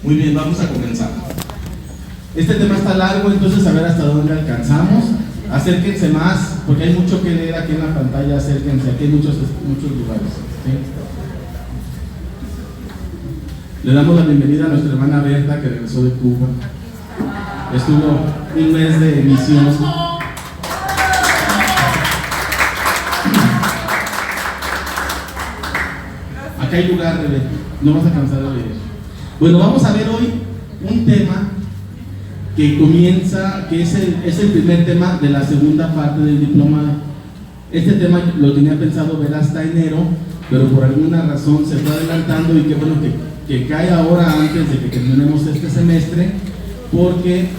Muy bien, vamos a comenzar. Este tema está largo, entonces a ver hasta dónde alcanzamos. Acérquense más, porque hay mucho que leer aquí en la pantalla. Acérquense, aquí hay muchos lugares, ¿sí? Le damos la bienvenida a nuestra hermana Berta, que regresó de Cuba. Estuvo un mes de misión. Acá hay lugar, Rebe. No vas a cansar de leer. Bueno, vamos a ver hoy un tema que comienza, que es el primer tema de la segunda parte del diplomado. Este tema lo tenía pensado ver hasta enero, pero por alguna razón se fue adelantando, y qué bueno que cae ahora antes de que terminemos este semestre, porque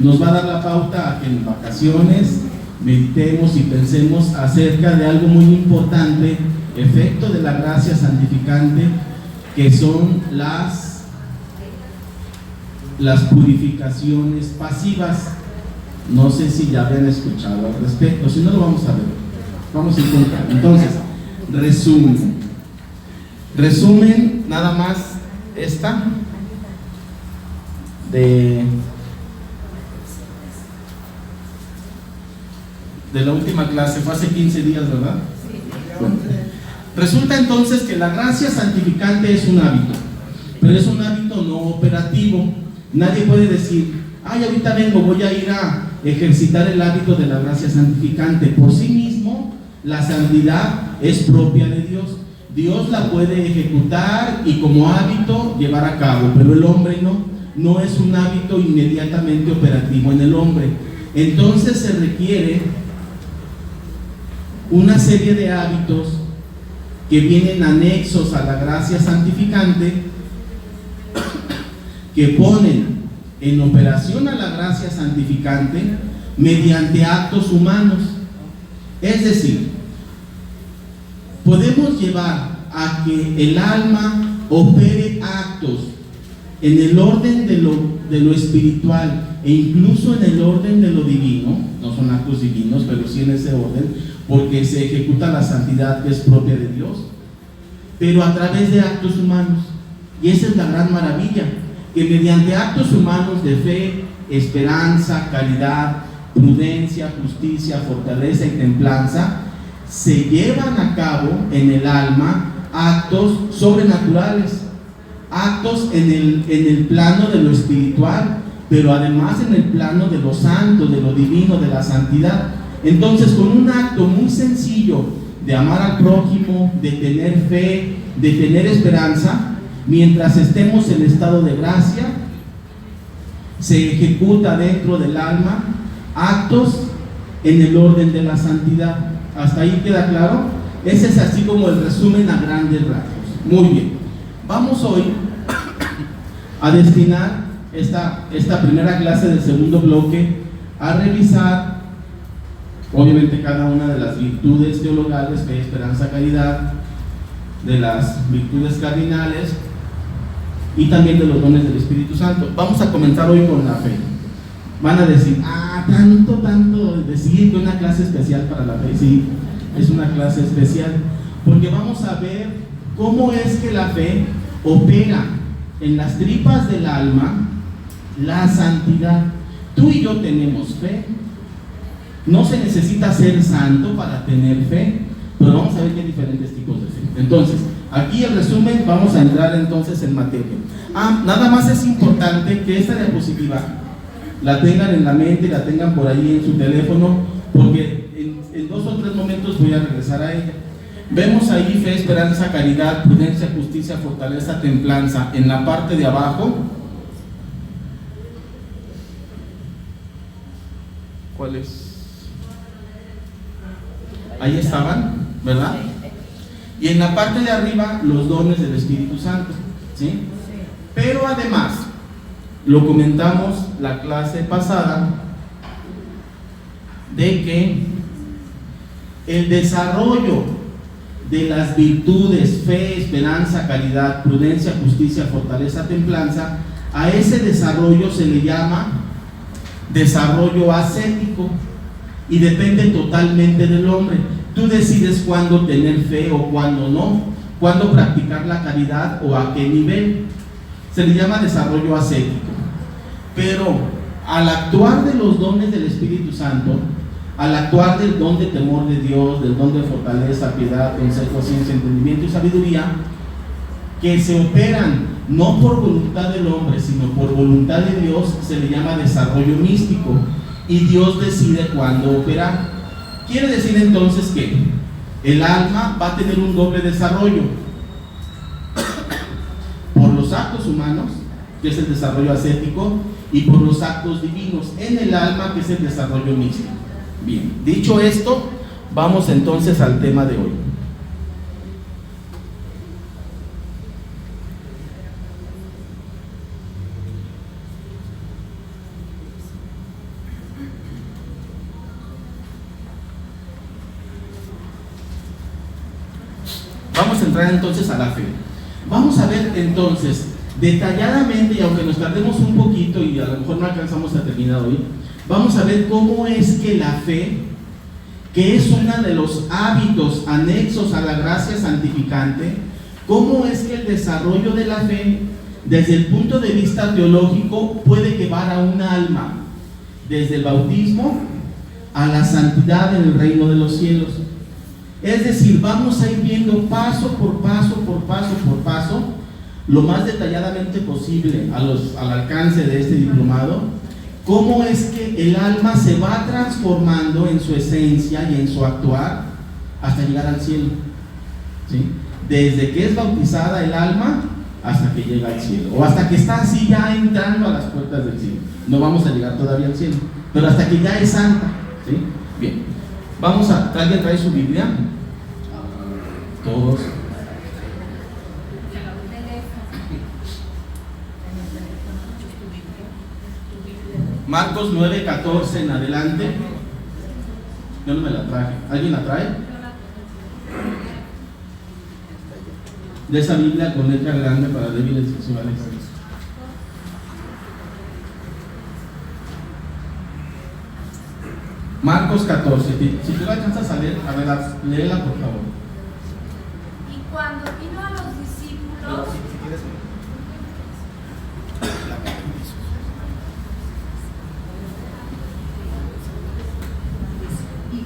nos va a dar la pauta a que en vacaciones meditemos y pensemos acerca de algo muy importante, efecto de la gracia santificante, que son las purificaciones pasivas. No sé si ya habían escuchado al respecto, si no lo vamos a ver, vamos a encontrar. Entonces, resumen nada más esta de la última clase, fue hace 15 días, ¿verdad? Bueno, resulta entonces que la gracia santificante es un hábito, pero es un hábito no operativo. Nadie puede decir, ay, ahorita vengo, voy a ir a ejercitar el hábito de la gracia santificante. Por sí mismo, la santidad es propia de Dios. Dios la puede ejecutar y como hábito llevar a cabo, pero el hombre no es un hábito inmediatamente operativo en el hombre. Entonces se requiere una serie de hábitos que vienen anexos a la gracia santificante, que ponen en operación a la gracia santificante mediante actos humanos. Es decir, podemos llevar a que el alma opere actos en el orden de lo espiritual e incluso en el orden de lo divino. No son actos divinos, pero sí en ese orden, porque se ejecuta la santidad que es propia de Dios, pero a través de actos humanos. Y esa es la gran maravilla, que mediante actos humanos de fe, esperanza, caridad, prudencia, justicia, fortaleza y templanza, se llevan a cabo en el alma actos sobrenaturales, actos en el plano de lo espiritual, pero además en el plano de lo santo, de lo divino, de la santidad. Entonces, con un acto muy sencillo de amar al prójimo, de tener fe, de tener esperanza, mientras estemos en estado de gracia, se ejecuta dentro del alma actos en el orden de la santidad. ¿Hasta ahí queda claro? Ese es así como el resumen a grandes rasgos. Muy bien, vamos hoy a destinar esta primera clase del segundo bloque a revisar obviamente cada una de las virtudes teologales, fe, esperanza, caridad, de las virtudes cardinales y también de los dones del Espíritu Santo. Vamos a comenzar hoy con la fe. Van a decir, tanto decir que una clase especial para la fe. Sí, es una clase especial, porque vamos a ver cómo es que la fe opera en las tripas del alma la santidad. Tú y yo tenemos fe. No se necesita ser santo para tener fe, pero vamos a ver que hay diferentes tipos de fe. Entonces, aquí el resumen, vamos a entrar entonces en materia. Nada más es importante que esta diapositiva la tengan en la mente, la tengan por ahí en su teléfono, porque en 2 o 3 momentos voy a regresar a ella. Vemos ahí fe, esperanza, caridad, prudencia, justicia, fortaleza, templanza, en la parte de abajo. ¿Cuál es? Ahí estaban, ¿verdad? Y en la parte de arriba, los dones del Espíritu Santo, ¿sí? Pero además, lo comentamos la clase pasada, de que el desarrollo de las virtudes, fe, esperanza, caridad, prudencia, justicia, fortaleza, templanza, a ese desarrollo se le llama desarrollo ascético, y depende totalmente del hombre. Tú decides cuándo tener fe o cuándo no, cuándo practicar la caridad o a qué nivel. Se le llama desarrollo ascético. Pero al actuar de los dones del Espíritu Santo, al actuar del don de temor de Dios, del don de fortaleza, piedad, consejo, ciencia, entendimiento y sabiduría, que se operan no por voluntad del hombre, sino por voluntad de Dios, se le llama desarrollo místico, y Dios decide cuándo operar. Quiere decir entonces que el alma va a tener un doble desarrollo, por los actos humanos, que es el desarrollo ascético, y por los actos divinos en el alma, que es el desarrollo místico. Bien, dicho esto, vamos entonces al tema de hoy. Vamos a entrar entonces a la fe. Vamos a ver entonces detalladamente, y aunque nos tardemos un poquito y a lo mejor no alcanzamos a terminar hoy, vamos a ver cómo es que la fe, que es uno de los hábitos anexos a la gracia santificante, cómo es que el desarrollo de la fe, desde el punto de vista teológico, puede llevar a un alma, desde el bautismo a la santidad en el reino de los cielos. Es decir, vamos a ir viendo paso por paso, por paso, por paso, lo más detalladamente posible al alcance de este diplomado, cómo es que el alma se va transformando en su esencia y en su actuar hasta llegar al cielo, ¿sí? Desde que es bautizada el alma hasta que llega al cielo, o hasta que está así ya entrando a las puertas del cielo. No vamos a llegar todavía al cielo, pero hasta que ya es santa, ¿sí? Bien, vamos a, ¿alguien trae su Biblia? Todos. Marcos 9:14 en adelante. Yo no me la traje. ¿Alguien la trae? De esa Biblia con letra grande para débiles sexuales. Marcos 14. Si tú la alcanzas a leer, a ver, léela por favor. Y cuando vino a los discípulos,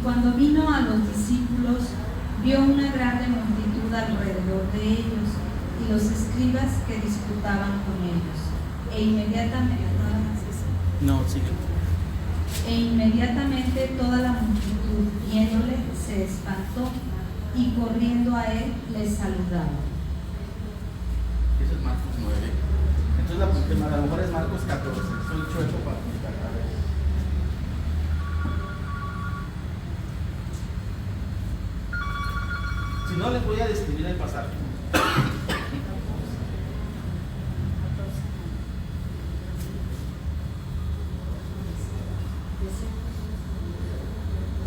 Cuando vino a los discípulos, vio una grande multitud alrededor de ellos y los escribas que disputaban con ellos. E inmediatamente toda la multitud, viéndole, se espantó y corriendo a él, les saludaba. Eso es Marcos 9. Entonces a lo mejor es Marcos 14. Soy chueco para explicar. A ver. Si no, les voy a describir el pasaje.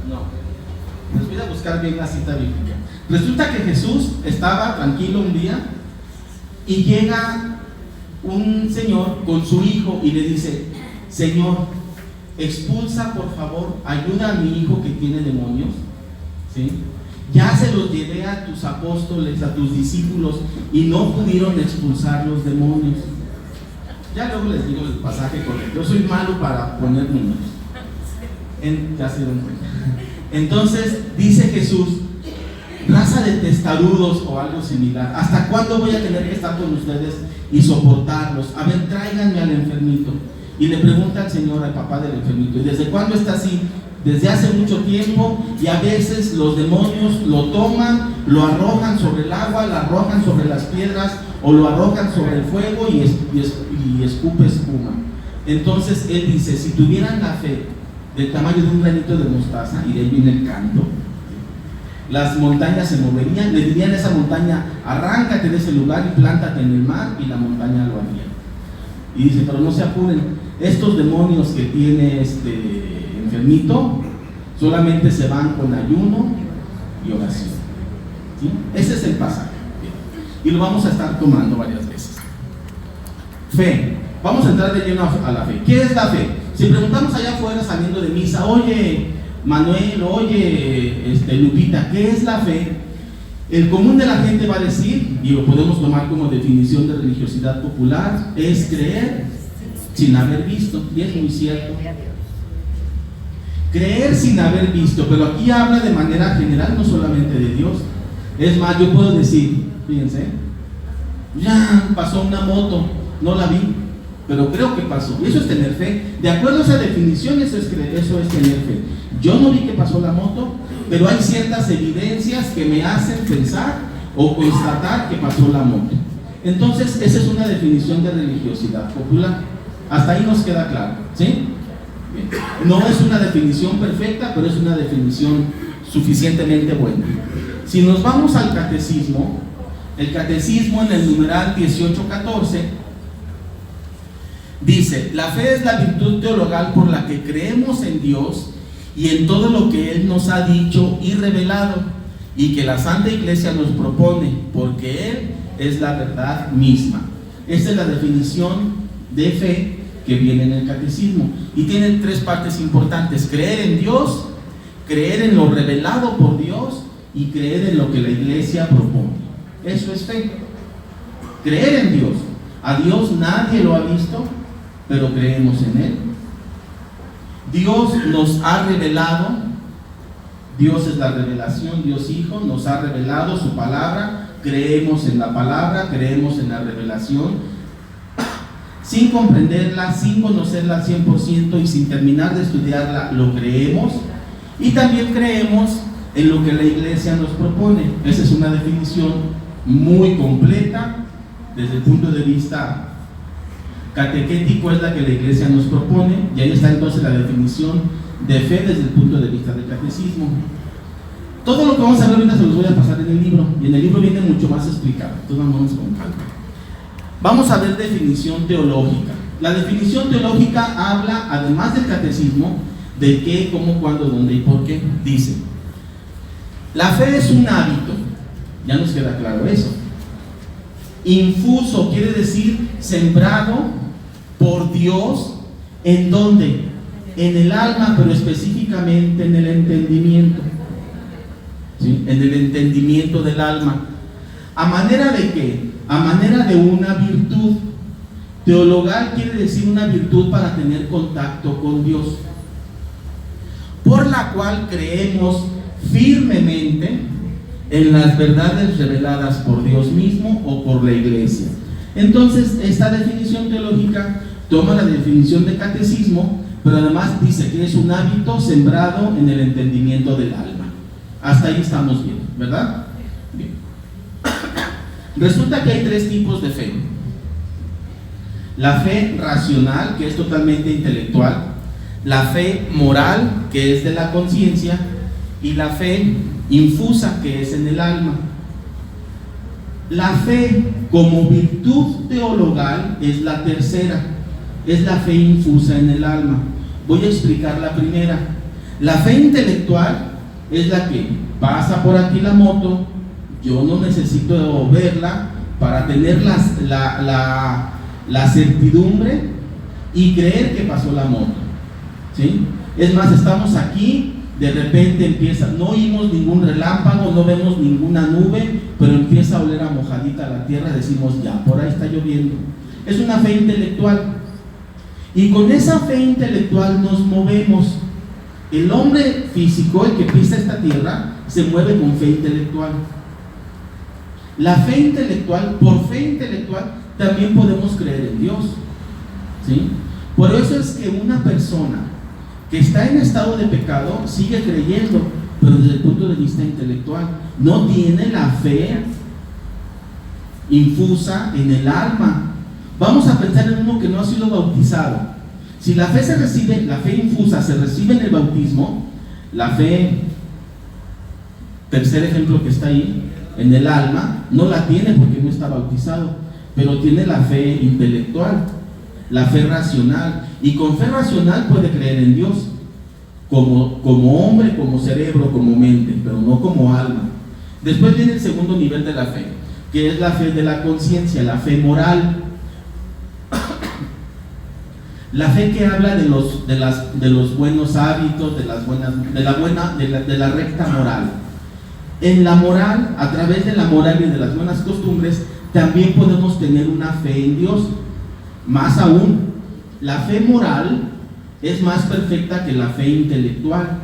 No, les voy a buscar bien la cita bíblica. Resulta que Jesús estaba tranquilo un día y llega un señor con su hijo y le dice: Señor, expulsa por favor, ayuda a mi hijo que tiene demonios, ¿sí? Ya se los llevé a tus apóstoles, a tus discípulos, y no pudieron expulsar los demonios. Ya luego les digo el pasaje correcto. Yo soy malo para poner números. Ya se dieron cuenta. Entonces dice Jesús: raza de testarudos o algo similar, ¿hasta cuándo voy a tener que estar con ustedes y soportarlos? A ver, tráiganme al enfermito. Y le pregunta al Señor, al papá del enfermito: ¿y desde cuándo está así? Desde hace mucho tiempo, y a veces los demonios lo toman, lo arrojan sobre el agua, lo arrojan sobre las piedras, o lo arrojan sobre el fuego y escupe espuma. Entonces él dice: si tuvieran la fe del tamaño de un granito de mostaza, y de ahí viene el canto, las montañas se moverían, le dirían a esa montaña: arráncate de ese lugar y plántate en el mar, y la montaña lo haría. Y dice: pero no se apuren, estos demonios que tiene enfermito solamente se van con ayuno y oración, ¿sí? Ese es el pasaje, y lo vamos a estar tomando varias veces. Fe. Vamos a entrar de lleno a la fe. ¿Qué es la fe? Si preguntamos allá afuera saliendo de misa: oye Manuel, oye Lupita, ¿qué es la fe? El común de la gente va a decir, y lo podemos tomar como definición de religiosidad popular, es creer sin haber visto, y es muy cierto. Creer sin haber visto, pero aquí habla de manera general, no solamente de Dios. Es más, yo puedo decir, fíjense, ya pasó una moto, no la vi, pero creo que pasó. Y eso es tener fe. De acuerdo a esa definición, eso es tener fe. Yo no vi que pasó la moto, pero hay ciertas evidencias que me hacen pensar o constatar que pasó la moto. Entonces, esa es una definición de religiosidad popular. Hasta ahí nos queda claro, ¿sí? Bien. No es una definición perfecta, pero es una definición suficientemente buena. Si nos vamos al catecismo, el catecismo en el numeral 1814 dice: la fe es la virtud teologal por la que creemos en Dios y en todo lo que Él nos ha dicho y revelado, y que la Santa Iglesia nos propone, porque Él es la verdad misma. Esta es la definición de fe que viene en el catecismo, y tiene tres partes importantes: creer en Dios, creer en lo revelado por Dios y creer en lo que la Iglesia propone. Eso es fe. Creer en Dios. A Dios nadie lo ha visto, pero creemos en Él. Dios nos ha revelado, Dios es la revelación, Dios Hijo nos ha revelado su palabra, creemos en la palabra, creemos en la revelación, sin comprenderla, sin conocerla al 100% y sin terminar de estudiarla, lo creemos. Y también creemos en lo que la Iglesia nos propone. Esa es una definición muy completa desde el punto de vista catequético, es la que la Iglesia nos propone, y ahí está entonces la definición de fe desde el punto de vista del catecismo. Todo lo que vamos a ver ahorita se los voy a pasar en el libro, y en el libro viene mucho más explicado, entonces vamos con calma. Vamos a ver definición teológica. La definición teológica habla, además del catecismo, de qué, cómo, cuándo, dónde y por qué. Dice: la fe es un hábito, ya nos queda claro eso. Infuso quiere decir sembrado por Dios, ¿en dónde? En el alma, pero específicamente en el entendimiento, ¿sí? En el entendimiento del alma. ¿A manera de qué? A manera de una virtud. Teologal quiere decir una virtud para tener contacto con Dios, por la cual creemos firmemente en las verdades reveladas por Dios mismo o por la Iglesia. Entonces, esta definición teológica toma la definición de catecismo, pero además dice que es un hábito sembrado en el entendimiento del alma. Hasta ahí estamos bien, ¿verdad? Bien. Resulta que hay tres tipos de fe: la fe racional, que es totalmente intelectual; la fe moral, que es de la conciencia; y la fe infusa, que es en el alma. La fe como virtud teologal es la tercera, es la fe infusa en el alma. Voy a explicar la primera. La fe intelectual es la que pasa por aquí la moto, yo no necesito verla para tener la certidumbre y creer que pasó la moto, ¿sí? Es más, estamos aquí, de repente empieza, no oímos ningún relámpago, no vemos ninguna nube, pero empieza a oler a mojadita la tierra, decimos: ya, por ahí está lloviendo. Es una fe intelectual, y con esa fe intelectual nos movemos. El hombre físico, el que pisa esta tierra, se mueve con fe intelectual. La fe intelectual, por fe intelectual, también podemos creer en Dios, ¿sí? Por eso es que una persona que está en estado de pecado sigue creyendo, pero desde el punto de vista intelectual. No tiene la fe infusa en el alma. Vamos a pensar en uno que no ha sido bautizado. Si la fe se recibe, la fe infusa se recibe en el bautismo, la fe, tercer ejemplo que está ahí, en el alma, no la tiene porque no está bautizado, pero tiene la fe intelectual, la fe racional, y con fe racional puede creer en Dios como hombre, como cerebro, como mente, pero no como alma. Después viene el segundo nivel de la fe, que es la fe de la conciencia, la fe moral. La fe que habla de los buenos hábitos, de la recta moral. en la moral, a través de la moral y de las buenas costumbres, también podemos tener una fe en Dios. Más aún, la fe moral es más perfecta que la fe intelectual,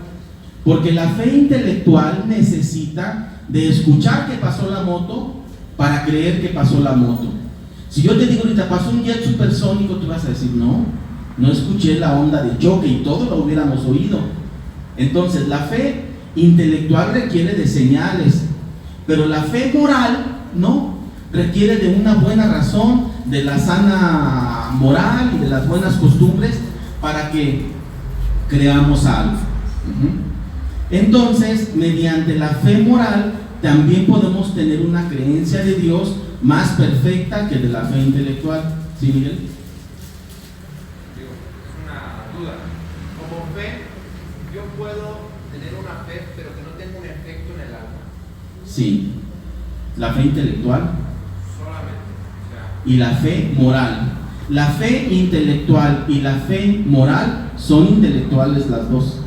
porque la fe intelectual necesita de escuchar que pasó la moto para creer que pasó la moto. Si yo te digo ahorita pasó un jet supersónico, tú vas a decir no escuché la onda de choque, y todos lo hubiéramos oído. Entonces la fe intelectual requiere de señales, pero la fe moral no, requiere de una buena razón, de la sana moral y de las buenas costumbres para que creamos algo. Entonces, mediante la fe moral también podemos tener una creencia de Dios más perfecta que de la fe intelectual. ¿Sí, Miguel? Digo, es una duda. Como fe, yo puedo tener una fe, pero que no tenga un efecto en el alma. Sí. La fe intelectual Solamente. y la fe moral. La fe intelectual y la fe moral son intelectuales las dos,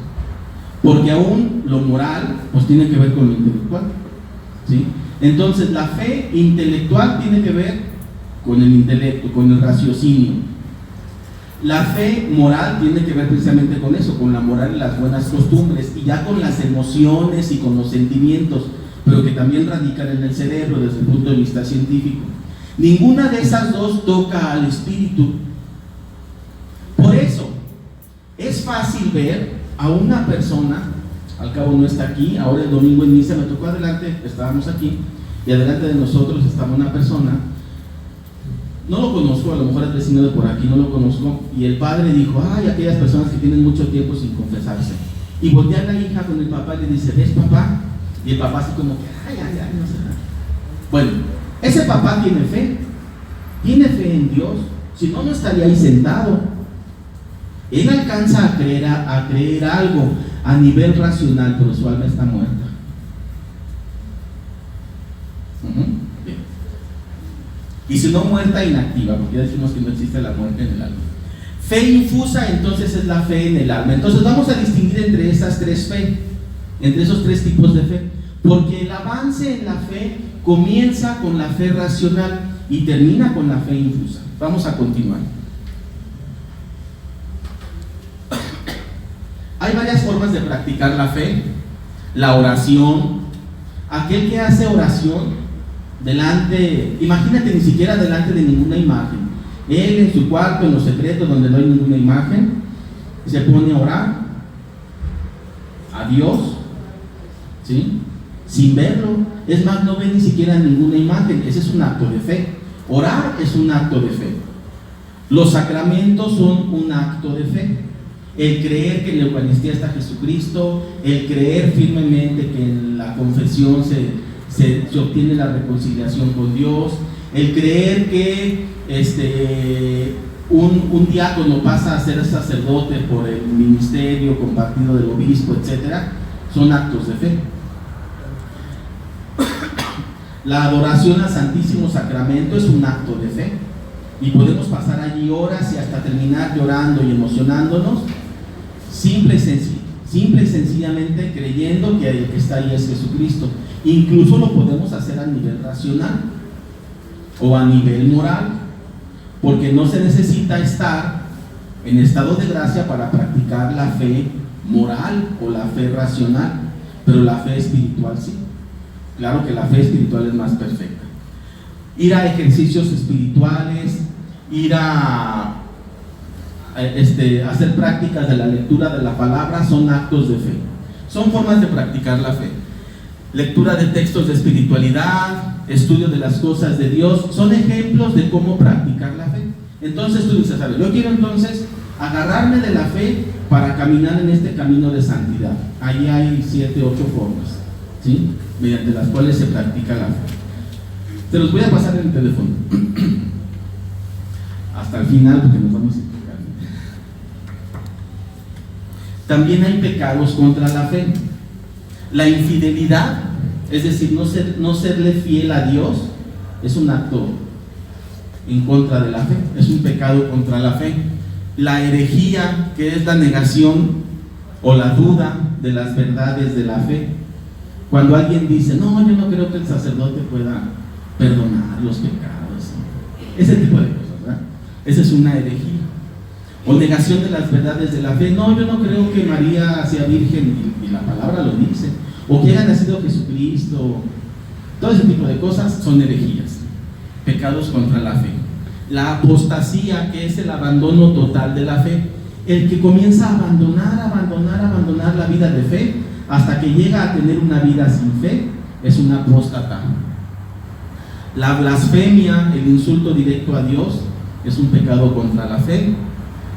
porque aún lo moral pues tiene que ver con lo intelectual, ¿sí? Entonces la fe intelectual tiene que ver con el intelecto, con el raciocinio. La fe moral tiene que ver precisamente con eso, con la moral y las buenas costumbres, y ya con las emociones y con los sentimientos, pero que también radican en el cerebro desde el punto de vista científico. Ninguna de esas dos toca al espíritu. Por eso es fácil ver a una persona, al cabo no está aquí, ahora el domingo en misa me tocó adelante, estábamos aquí, y adelante de nosotros estaba una persona, no lo conozco, a lo mejor es vecino de por aquí, no lo conozco, y el padre dijo, ay, aquellas personas que tienen mucho tiempo sin confesarse, y voltea a la hija con el papá y le dice, ¿ves, papá? Y el papá así como que, ay, no sé nada. Bueno, ese papá tiene fe en Dios, si no, no estaría ahí sentado. Él alcanza a creer algo a nivel racional, pero su alma está muerta. Bien. Y si no muerta, inactiva, porque ya decimos que no existe la muerte en el alma. Fe infusa, entonces, es la fe en el alma. Entonces vamos a distinguir entre esas tres fe, entre esos tres tipos de fe, porque el avance en la fe comienza con la fe racional y termina con la fe infusa. Vamos a continuar. Hay varias formas de practicar la fe. La oración, aquel que hace oración delante, imagínate, ni siquiera delante de ninguna imagen, él en su cuarto, en los secretos donde no hay ninguna imagen, se pone a orar a Dios, ¿sí? Sin verlo, es más, no ve ni siquiera ninguna imagen. Ese es un acto de fe. Orar es un acto de fe. Los sacramentos son un acto de fe. El creer que en la Eucaristía está Jesucristo, el creer firmemente que en la confesión se obtiene la reconciliación con Dios, el creer que un diácono pasa a ser sacerdote por el ministerio compartido del obispo, etc., son actos de fe. La adoración al Santísimo Sacramento es un acto de fe, y podemos pasar allí horas y hasta terminar llorando y emocionándonos, simple y sencillamente creyendo que el que está ahí es Jesucristo. Incluso lo podemos hacer a nivel racional o a nivel moral, porque no se necesita estar en estado de gracia para practicar la fe moral o la fe racional, pero la fe espiritual sí. Claro que la fe espiritual es más perfecta. Ir a ejercicios espirituales, ir a hacer prácticas de la lectura de la palabra son actos de fe. Son formas de practicar la fe. Lectura de textos de espiritualidad, estudio de las cosas de Dios, son ejemplos de cómo practicar la fe. Entonces tú dices, a ver, yo quiero entonces agarrarme de la fe para caminar en este camino de santidad. Ahí hay 7, 8 formas, ¿sí?, mediante las cuales se practica la fe. Te los voy a pasar en el teléfono hasta el final, porque nos vamos a explicar. También hay pecados contra la fe. La infidelidad, es decir, no serle fiel a Dios, es un acto en contra de la fe, es un pecado contra la fe. La herejía, que es la negación o la duda de las verdades de la fe. Cuando alguien dice, no, yo no creo que el sacerdote pueda perdonar los pecados, ese tipo de cosas, ¿verdad? Esa es una herejía. O negación de las verdades de la fe. No, yo no creo que María sea virgen, y la palabra lo dice. O que haya nacido Jesucristo. Todo ese tipo de cosas son herejías, pecados contra la fe. La apostasía, que es el abandono total de la fe. El que comienza a abandonar la vida de fe hasta que llega a tener una vida sin fe, es un apóstata. La blasfemia, el insulto directo a Dios, es un pecado contra la fe.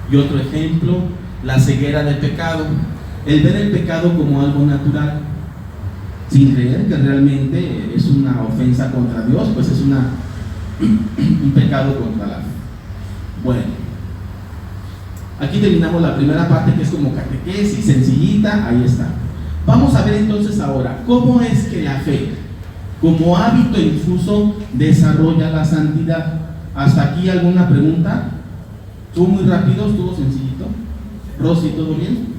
Y otro ejemplo, la ceguera de pecado, el ver el pecado como algo natural, sin creer que realmente es una ofensa contra Dios, pues es un pecado contra la fe. Bueno, aquí terminamos la primera parte, que es como catequesis, sencillita, ahí está. Vamos a ver entonces ahora, ¿cómo es que la fe, como hábito infuso, desarrolla la santidad? ¿Hasta aquí alguna pregunta? ¿Estuvo muy rápido? ¿Estuvo sencillito? ¿Rosy, todo bien?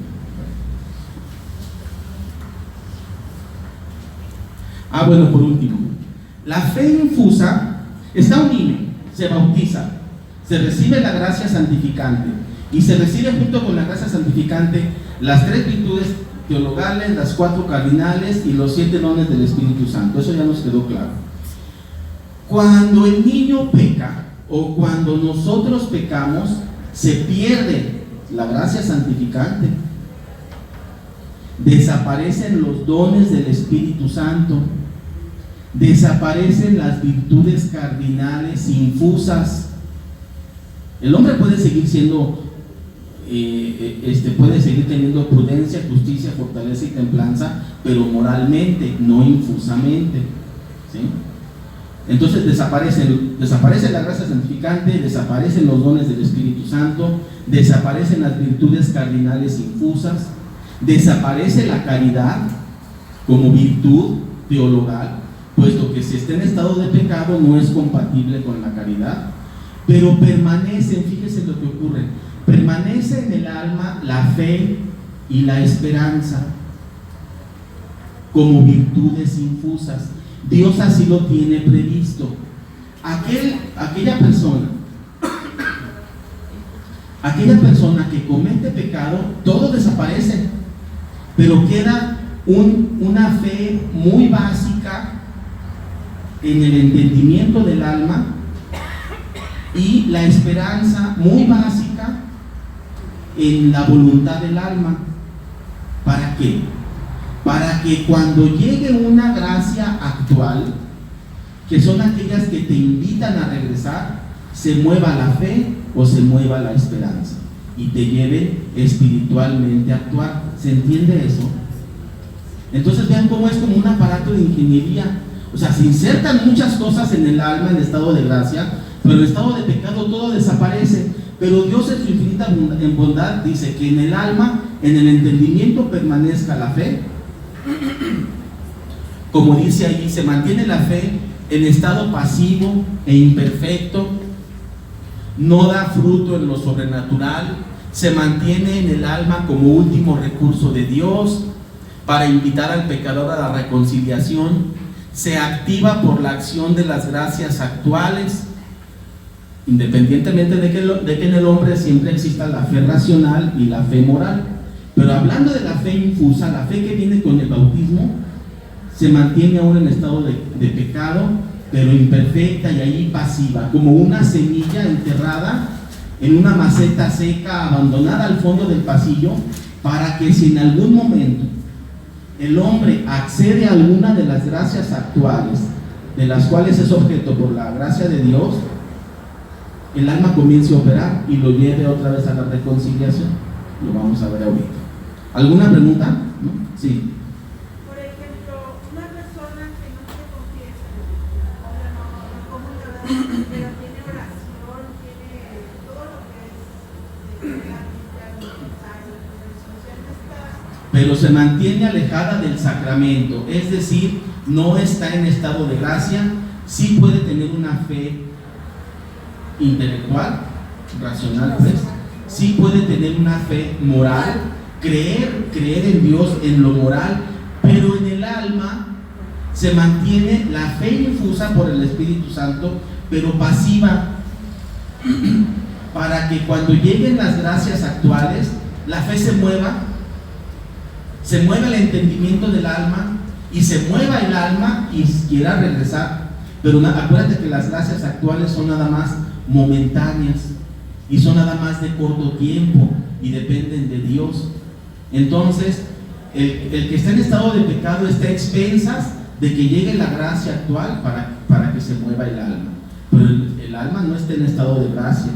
Bueno, por último, la fe infusa, está un niño, se bautiza, se recibe la gracia santificante y se recibe junto con la gracia santificante las 3 virtudes teologales, las 4 cardinales y los 7 dones del Espíritu Santo. Eso ya nos quedó claro. Cuando el niño peca o cuando nosotros pecamos, se pierde la gracia santificante, desaparecen los dones del Espíritu Santo, desaparecen las virtudes cardinales infusas. El hombre puede seguir siendo puede seguir teniendo prudencia, justicia, fortaleza y templanza, pero moralmente, no infusamente, ¿sí? Entonces desaparece la gracia santificante, desaparecen los dones del Espíritu Santo, desaparecen las virtudes cardinales infusas, desaparece la caridad como virtud teologal, puesto que si está en estado de pecado no es compatible con la caridad, pero permanecen, fíjese lo que ocurre, permanece en el alma la fe y la esperanza como virtudes infusas. Dios así lo tiene previsto. Aquella persona que comete pecado, todo desaparece, pero queda una fe muy básica en el entendimiento del alma y la esperanza muy básica en la voluntad del alma. ¿Para qué? Para que cuando llegue una gracia actual, que son aquellas que te invitan a regresar, se mueva la fe o se mueva la esperanza y te lleve espiritualmente a actuar. ¿Se entiende eso? Entonces vean cómo es como un aparato de ingeniería. O sea, se insertan muchas cosas en el alma en estado de gracia, pero en estado de pecado todo desaparece. Pero Dios en su infinita bondad dice que en el alma, en el entendimiento permanezca la fe. Como dice allí, se mantiene la fe en estado pasivo e imperfecto, no da fruto en lo sobrenatural, se mantiene en el alma como último recurso de Dios para invitar al pecador a la reconciliación, se activa por la acción de las gracias actuales, independientemente de que en el hombre siempre exista la fe racional y la fe moral. Pero hablando de la fe infusa, la fe que viene con el bautismo, se mantiene aún en estado de pecado, pero imperfecta y ahí pasiva, como una semilla enterrada en una maceta seca, abandonada al fondo del pasillo, para que si en algún momento el hombre accede a alguna de las gracias actuales, de las cuales es objeto por la gracia de Dios, el alma comience a operar y lo lleve otra vez a la reconciliación. Lo vamos a ver ahorita. ¿Alguna pregunta? ¿No? Sí. Por ejemplo, una persona que no se confiesa, o sea, no comulga, pero tiene oración, tiene todo lo que es pero se mantiene alejada del sacramento, es decir, no está en estado de gracia, sí puede tener una fe intelectual, racional, pues, sí puede tener una fe moral, creer en Dios en lo moral, pero en el el alma se mantiene la fe infusa por el Espíritu Santo, pero pasiva, para que cuando lleguen las gracias actuales, la fe se mueva el entendimiento del alma y se mueva el alma y quiera regresar. Pero acuérdate que las gracias actuales son nada más momentáneas y son nada más de corto tiempo y dependen de Dios. Entonces el que está en estado de pecado está a expensas de que llegue la gracia actual para que se mueva el alma, pero el alma no está en estado de gracia,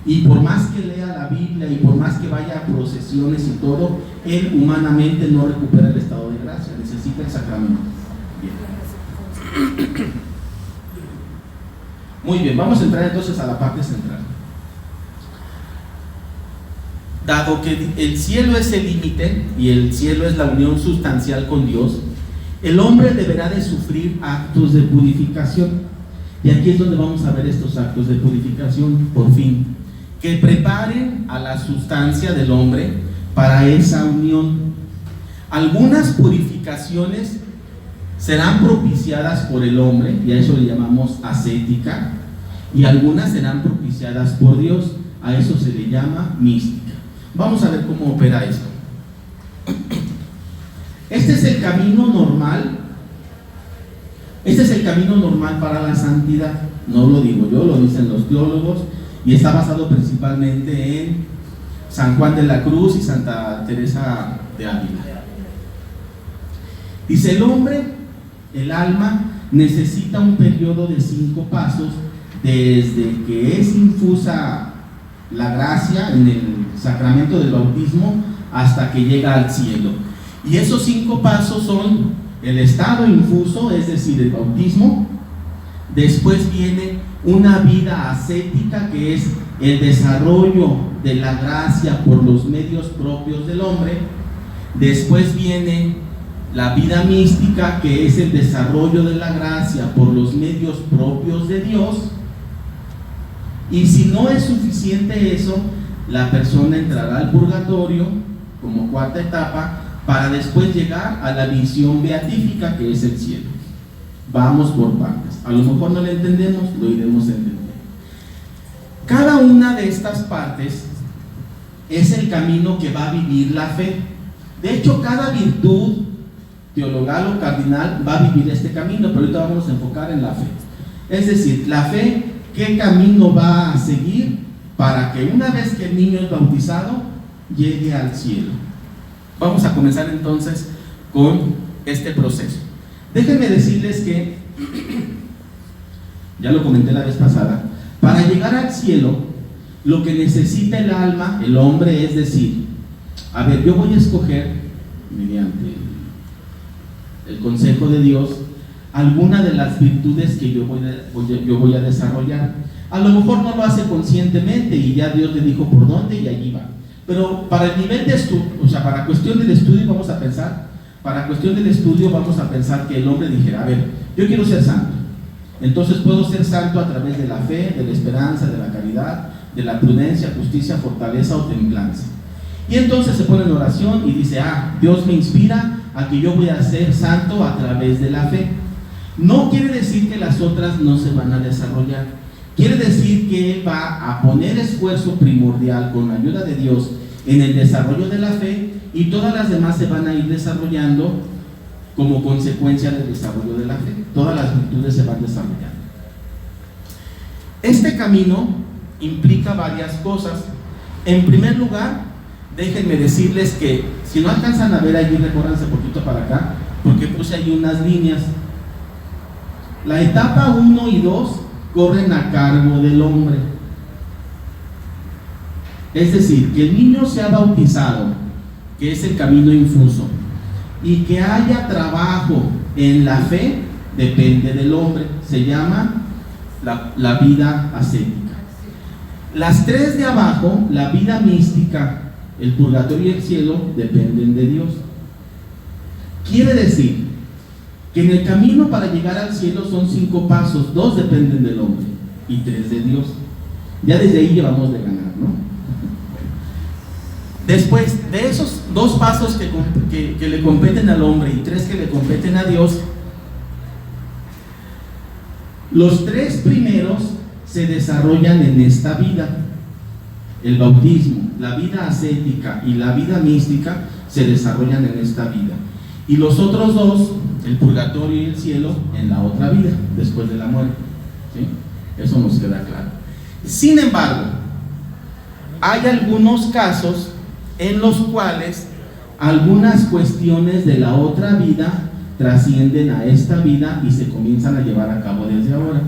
y por más que lea la Biblia y por más que vaya a procesiones y todo, él humanamente no recupera el estado de gracia, necesita el sacramento. Bien. Muy bien, vamos a entrar entonces a la parte central. Dado que el cielo es el límite y el cielo es la unión sustancial con Dios, el hombre deberá de sufrir actos de purificación. Y aquí es donde vamos a ver estos actos de purificación, por fin, que preparen a la sustancia del hombre para esa unión. Algunas purificaciones serán propiciadas por el hombre, y a eso le llamamos ascética, y algunas serán propiciadas por Dios, a eso se le llama mística. Vamos a ver cómo opera esto. Este es el camino normal. Este es el camino normal para la santidad. No lo digo yo, lo dicen los teólogos, y está basado principalmente en San Juan de la Cruz y Santa Teresa de Ávila. Dice: el hombre, el alma, necesita un periodo de 5 pasos desde que es infusa la gracia en el sacramento del bautismo hasta que llega al cielo. Y esos 5 pasos son el estado infuso, es decir, el bautismo. Después viene una vida ascética, que es el desarrollo de la gracia por los medios propios del hombre. Después viene la vida mística, que es el desarrollo de la gracia por los medios propios de Dios. Y si no es suficiente eso, la persona entrará al purgatorio como 4ª etapa, para después llegar a la visión beatífica, que es el cielo. Vamos por partes. A lo mejor no lo entendemos, lo iremos a entender. Cada una de estas partes es el camino que va a vivir la fe. De hecho, cada virtud teologal o cardinal va a vivir este camino, pero ahorita vamos a enfocar en la fe. Es decir, la fe, ¿qué camino va a seguir para que una vez que el niño es bautizado, llegue al cielo? Vamos a comenzar entonces con este proceso. Déjenme decirles que, ya lo comenté la vez pasada, para llegar al cielo, lo que necesita el alma, el hombre, es decir, a ver, yo voy a escoger, mediante el consejo de Dios, alguna de las virtudes que yo voy a desarrollar. A lo mejor no lo hace conscientemente y ya Dios le dijo por dónde y allí va. Pero para el nivel de estudio, o sea, para cuestión del estudio vamos a pensar que el hombre dijera: a ver, yo quiero ser santo. Entonces puedo ser santo a través de la fe, de la esperanza, de la caridad, de la prudencia, justicia, fortaleza o templanza. Y entonces se pone en oración y dice: Dios me inspira a que yo voy a ser santo a través de la fe. No quiere decir que las otras no se van a desarrollar. Quiere decir que él va a poner esfuerzo primordial con la ayuda de Dios en el desarrollo de la fe, y todas las demás se van a ir desarrollando como consecuencia del desarrollo de la fe. Todas las virtudes se van desarrollando. Este camino implica varias cosas. En primer lugar, déjenme decirles que, si no alcanzan a ver allí, recórranse un poquito para acá, porque puse ahí unas líneas. La etapa 1 y 2 corren a cargo del hombre. Es decir, que el niño sea bautizado, que es el camino infuso, y que haya trabajo en la fe, depende del hombre. Se llama la vida ascética. Las 3 de abajo, la vida mística, el purgatorio y el cielo, dependen de Dios. Quiere decir que en el camino para llegar al cielo son 5 pasos, 2 dependen del hombre y 3 de Dios. Ya desde ahí llevamos de ganar, ¿no? Después de esos 2 pasos que le competen al hombre y 3 que le competen a Dios. Los 3 primeros se desarrollan en esta vida. El bautismo, la vida ascética y la vida mística se desarrollan en esta vida. Y los otros 2, el purgatorio y el cielo, en la otra vida, después de la muerte. ¿Sí? Eso nos queda claro. Sin embargo, hay algunos casos en los cuales algunas cuestiones de la otra vida trascienden a esta vida y se comienzan a llevar a cabo desde ahora.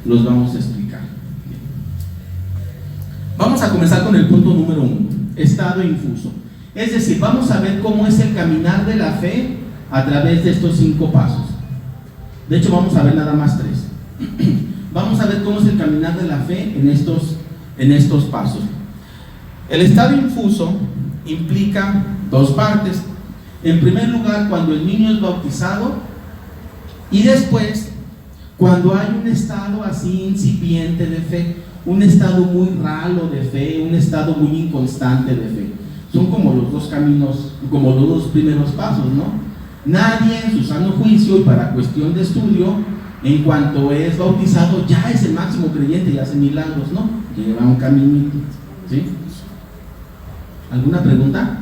Los vamos a explicar. Bien. Vamos a comenzar con el punto número 1, estado infuso. Es decir, vamos a ver cómo es el caminar de la fe a través de estos 5 pasos. De hecho, vamos a ver nada más 3. Vamos a ver cómo es el caminar de la fe en estos pasos. El estado infuso implica 2 partes. En primer lugar, cuando el niño es bautizado, y después, cuando hay un estado así incipiente de fe, un estado muy ralo de fe, un estado muy inconstante de fe. Son como los 2 caminos, como los 2 primeros pasos, ¿no? Nadie en su sano juicio y para cuestión de estudio, en cuanto es bautizado, ya es el máximo creyente y hace milagros, ¿no? Lleva un caminito, ¿sí? ¿Alguna pregunta?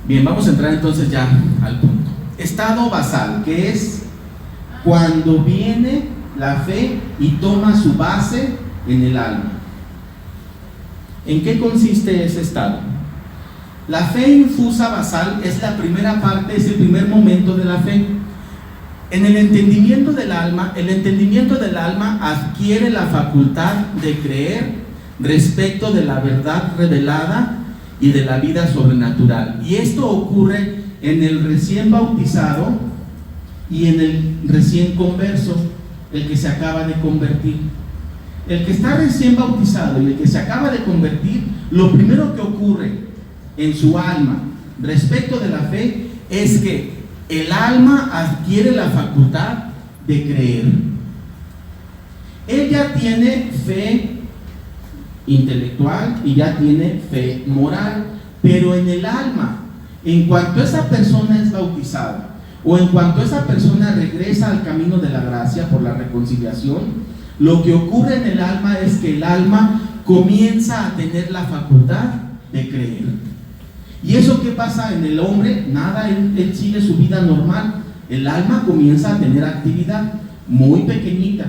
Bien, vamos a entrar entonces ya al punto. Estado basal, que es cuando viene la fe y toma su base en el alma. ¿En qué consiste ese estado? La fe infusa basal es la primera parte, es el primer momento de la fe. En el entendimiento del alma adquiere la facultad de creer respecto de la verdad revelada y de la vida sobrenatural. Y esto ocurre en el recién bautizado y en el recién converso, el que se acaba de convertir. El que está recién bautizado y el que se acaba de convertir, lo primero que ocurre en su alma respecto de la fe es que el alma adquiere la facultad de creer. Él ya tiene fe intelectual y ya tiene fe moral, pero en el alma, en cuanto esa persona es bautizada o en cuanto esa persona regresa al camino de la gracia por la reconciliación, lo que ocurre en el alma es que el alma comienza a tener la facultad de creer. ¿Y eso qué pasa en el hombre? Nada, él sigue su vida normal. El alma comienza a tener actividad muy pequeñita.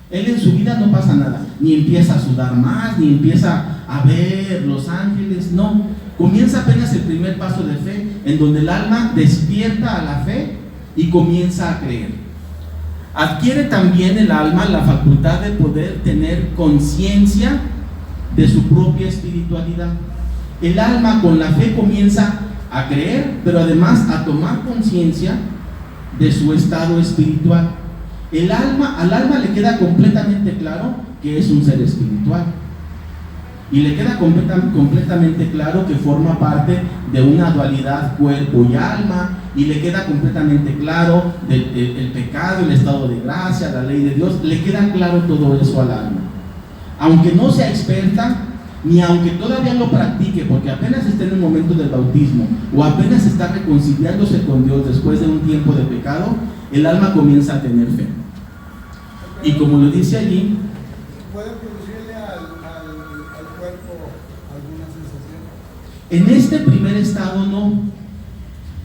Él en su vida no pasa nada, ni empieza a sudar más, ni empieza a ver los ángeles, no. Comienza apenas el primer paso de fe, en donde el alma despierta a la fe y comienza a creer. Adquiere también el alma la facultad de poder tener conciencia de su propia espiritualidad. El alma con la fe comienza a creer, pero además a tomar conciencia de su estado espiritual. Al alma le queda completamente claro que es un ser espiritual. Y le queda completamente claro que forma parte de una dualidad cuerpo y alma. Y le queda completamente claro el pecado, el estado de gracia, la ley de Dios. Le queda claro todo eso al alma. Aunque no sea experta, ni aunque todavía lo practique, porque apenas está en el momento del bautismo o apenas está reconciliándose con Dios después de un tiempo de pecado, el alma comienza a tener fe. Y como lo dice allí, ¿puede producirle al cuerpo alguna sensación? En este primer estado no.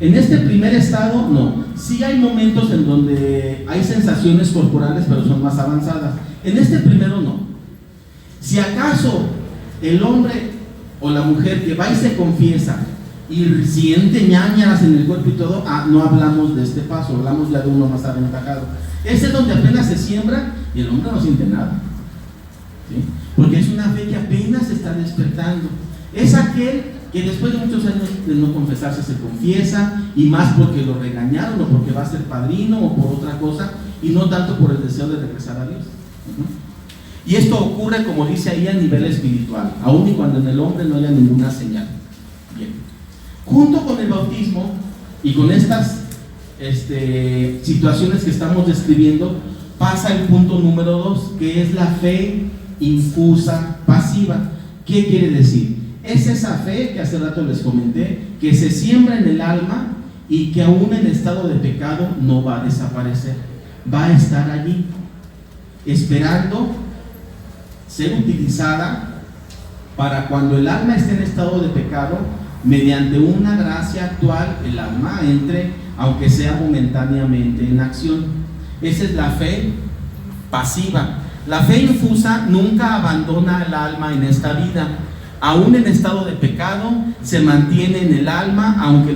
En este primer estado no. Sí hay momentos en donde hay sensaciones corporales, pero son más avanzadas. En este primero no. Si acaso el hombre o la mujer que va y se confiesa y siente ñañaras en el cuerpo y todo, no hablamos de este paso, hablamos ya de uno más aventajado. Ese es donde apenas se siembra y el hombre no siente nada, ¿sí? Porque es una fe que apenas se está despertando. Es aquel que después de muchos años de no confesarse se confiesa, y más porque lo regañaron o porque va a ser padrino o por otra cosa, y no tanto por el deseo de regresar a Dios. Y esto ocurre, como dice ahí, a nivel espiritual, aun y cuando en el hombre no haya ninguna señal. Bien. Junto con el bautismo y con estas situaciones que estamos describiendo, pasa el punto número 2, que es la fe infusa pasiva. ¿Qué quiere decir? Es esa fe que hace rato les comenté, que se siembra en el alma y que aún en estado de pecado no va a desaparecer, va a estar allí, esperando ser utilizada para cuando el alma esté en estado de pecado, mediante una gracia actual, el alma entre, aunque sea momentáneamente, en acción. Esa es la fe pasiva. La fe infusa nunca abandona al alma en esta vida. Aún en estado de pecado, se mantiene en el alma, aunque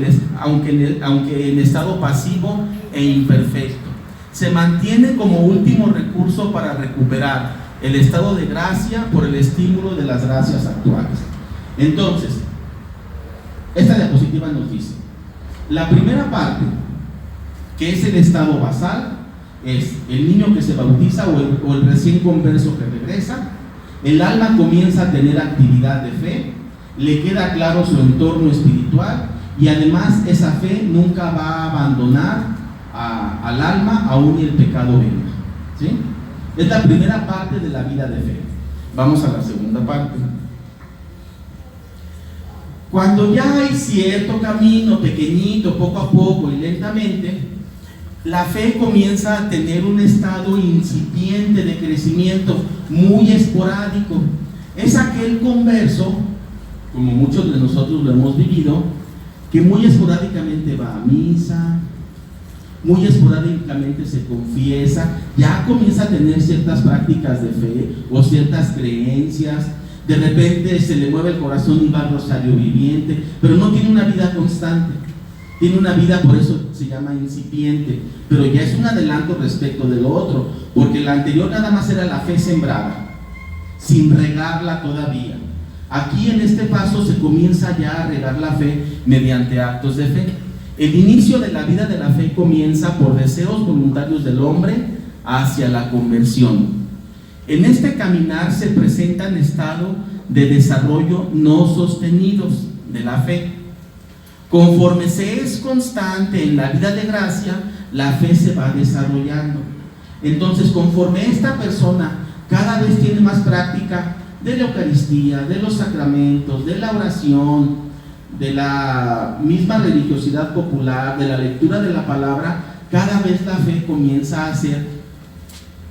en estado pasivo e imperfecto. Se mantiene como último recurso para recuperar el estado de gracia por el estímulo de las gracias actuales. Entonces, esta diapositiva nos dice, la primera parte, que es el estado basal, es el niño que se bautiza o el recién converso que regresa. El alma comienza a tener actividad de fe, le queda claro su entorno espiritual y además esa fe nunca va a abandonar al alma aún y el pecado venga, ¿sí? Es la primera parte de la vida de fe. Vamos a la segunda parte. Cuando ya hay cierto camino pequeñito, poco a poco y lentamente, la fe comienza a tener un estado incipiente de crecimiento muy esporádico. Es aquel converso, como muchos de nosotros lo hemos vivido, que muy esporádicamente va a misa, muy esporádicamente se confiesa, ya comienza a tener ciertas prácticas de fe o ciertas creencias. De repente se le mueve el corazón y va al rosario viviente, pero no tiene una vida constante. Tiene una vida, por eso se llama incipiente, pero ya es un adelanto respecto de lo otro, porque la anterior nada más era la fe sembrada, sin regarla todavía. Aquí en este paso se comienza ya a regar la fe mediante actos de fe. El inicio de la vida de la fe comienza por deseos voluntarios del hombre hacia la conversión. En este caminar se presentan estados de desarrollo no sostenidos de la fe. Conforme se es constante en la vida de gracia, la fe se va desarrollando. Entonces, conforme esta persona cada vez tiene más práctica de la Eucaristía, de los sacramentos, de la oración, de la misma religiosidad popular, de la lectura de la palabra, cada vez la fe comienza a ser,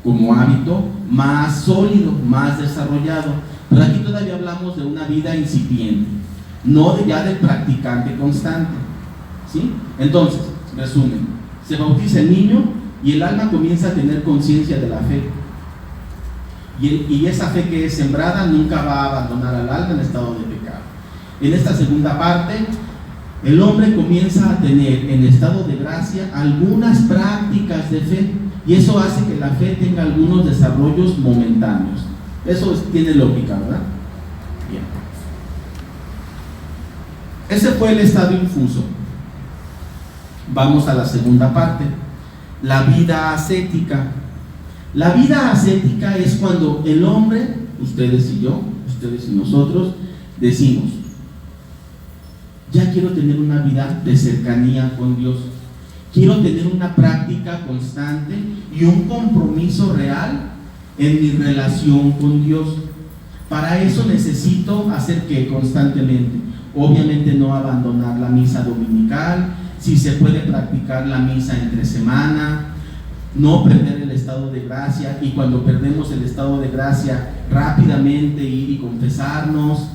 como hábito, más sólido, más desarrollado. Pero aquí todavía hablamos de una vida incipiente, no ya del practicante constante, ¿sí? Entonces, resumen, se bautiza el niño y el alma comienza a tener conciencia de la fe. Y esa fe que es sembrada nunca va a abandonar al alma en estado de pecado. En esta segunda parte, el hombre comienza a tener en estado de gracia algunas prácticas de fe, y eso hace que la fe tenga algunos desarrollos momentáneos. Eso tiene lógica, ¿verdad? Bien. Ese fue el estado infuso. Vamos a la segunda parte, la vida ascética. La vida ascética es cuando el hombre, ustedes y yo, ustedes y nosotros, decimos: ya quiero tener una vida de cercanía con Dios, quiero tener una práctica constante y un compromiso real en mi relación con Dios. Para eso necesito hacer que constantemente, obviamente no abandonar la misa dominical, si se puede practicar la misa entre semana, no perder el estado de gracia, y cuando perdemos el estado de gracia rápidamente ir y confesarnos,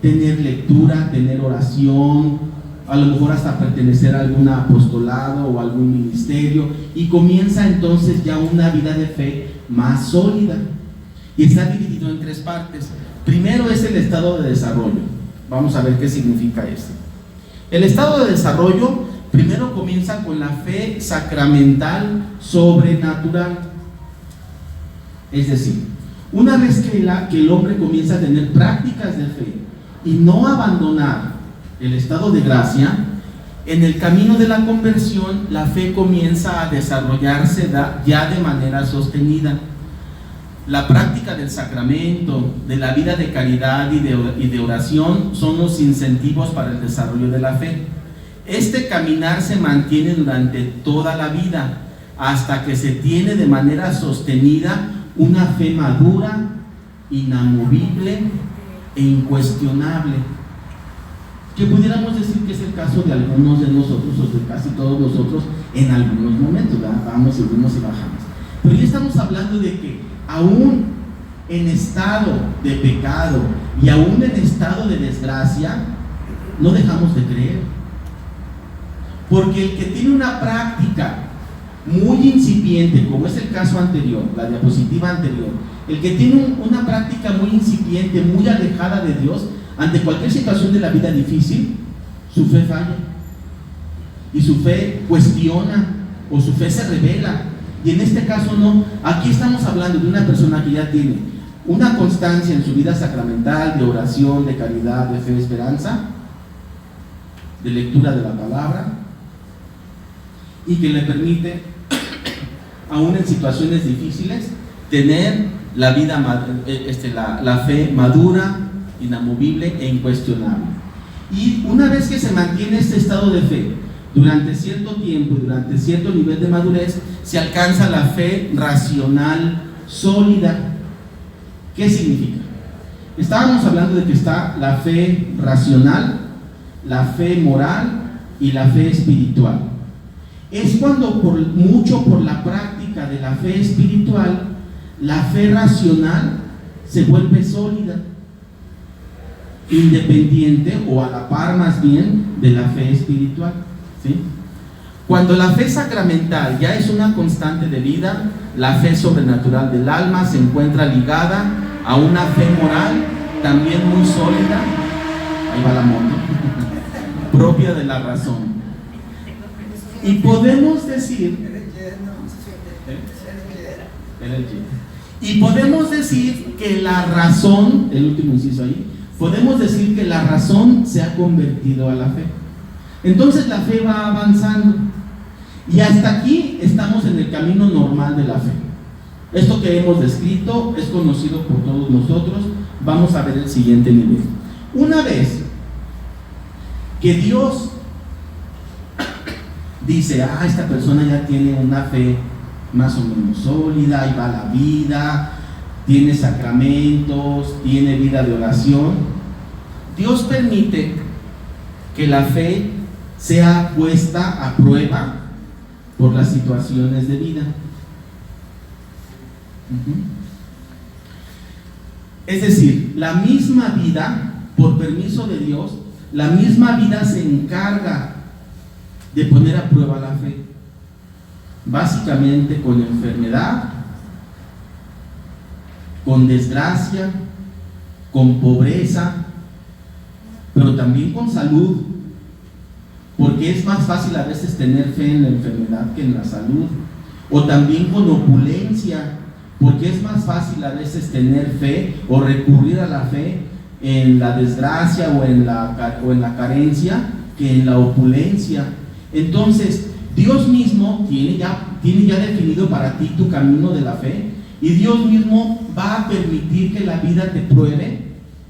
tener lectura, tener oración, a lo mejor hasta pertenecer a algún apostolado o algún ministerio, y comienza entonces ya una vida de fe más sólida. Y está dividido en tres partes. Primero es el estado de desarrollo. Vamos a ver qué significa esto. El estado de desarrollo primero comienza con la fe sacramental sobrenatural. Es decir, una vez que el hombre comienza a tener prácticas de fe y no abandonar el estado de gracia, en el camino de la conversión la fe comienza a desarrollarse ya de manera sostenida. La práctica del sacramento, de la vida de caridad y de oración son los incentivos para el desarrollo de la fe. Este caminar se mantiene durante toda la vida hasta que se tiene de manera sostenida una fe madura, inamovible, e incuestionable, que pudiéramos decir que es el caso de algunos de nosotros o de casi todos nosotros en algunos momentos, ¿verdad? Vamos, subimos y bajamos. Pero ya estamos hablando de que aún en estado de pecado y aún en estado de desgracia, no dejamos de creer. Porque el que tiene una práctica muy incipiente, como es el caso anterior, la diapositiva anterior, el que tiene una práctica muy incipiente, muy alejada de Dios, ante cualquier situación de la vida difícil, su fe falla. Y su fe cuestiona, o su fe se revela. Y en este caso no. Aquí estamos hablando de una persona que ya tiene una constancia en su vida sacramental, de oración, de caridad, de fe, esperanza, de lectura de la palabra, y que le permite, aún en situaciones difíciles, tener la vida, la fe madura, inamovible e incuestionable. Y una vez que se mantiene este estado de fe durante cierto tiempo y durante cierto nivel de madurez, se alcanza la fe racional sólida. ¿Qué significa? Estábamos hablando de que está la fe racional, la fe moral y la fe espiritual. Es cuando por la práctica de la fe espiritual, la fe racional se vuelve sólida, independiente o a la par más bien de la fe espiritual, ¿sí? Cuando la fe sacramental ya es una constante de vida, la fe sobrenatural del alma se encuentra ligada a una fe moral también muy sólida, ahí va la moto, propia de la razón. Y podemos decir, que la razón, el último inciso ahí, podemos decir que la razón se ha convertido a la fe. Entonces la fe va avanzando y hasta aquí estamos en el camino normal de la fe. Esto que hemos descrito es conocido por todos nosotros. Vamos a ver el siguiente nivel. Una vez que Dios dice, esta persona ya tiene una fe más o menos sólida, ahí va la vida, tiene sacramentos, tiene vida de oración, Dios permite que la fe sea puesta a prueba por las situaciones de vida. Es decir, la misma vida, por permiso de Dios, la misma vida se encarga de poner a prueba la fe, básicamente con enfermedad, con desgracia, con pobreza, pero también con salud, porque es más fácil a veces tener fe en la enfermedad que en la salud, o también con opulencia, porque es más fácil a veces tener fe o recurrir a la fe en la desgracia o en la carencia que en la opulencia. Entonces Dios mismo tiene ya definido para ti tu camino de la fe, y Dios mismo va a permitir que la vida te pruebe,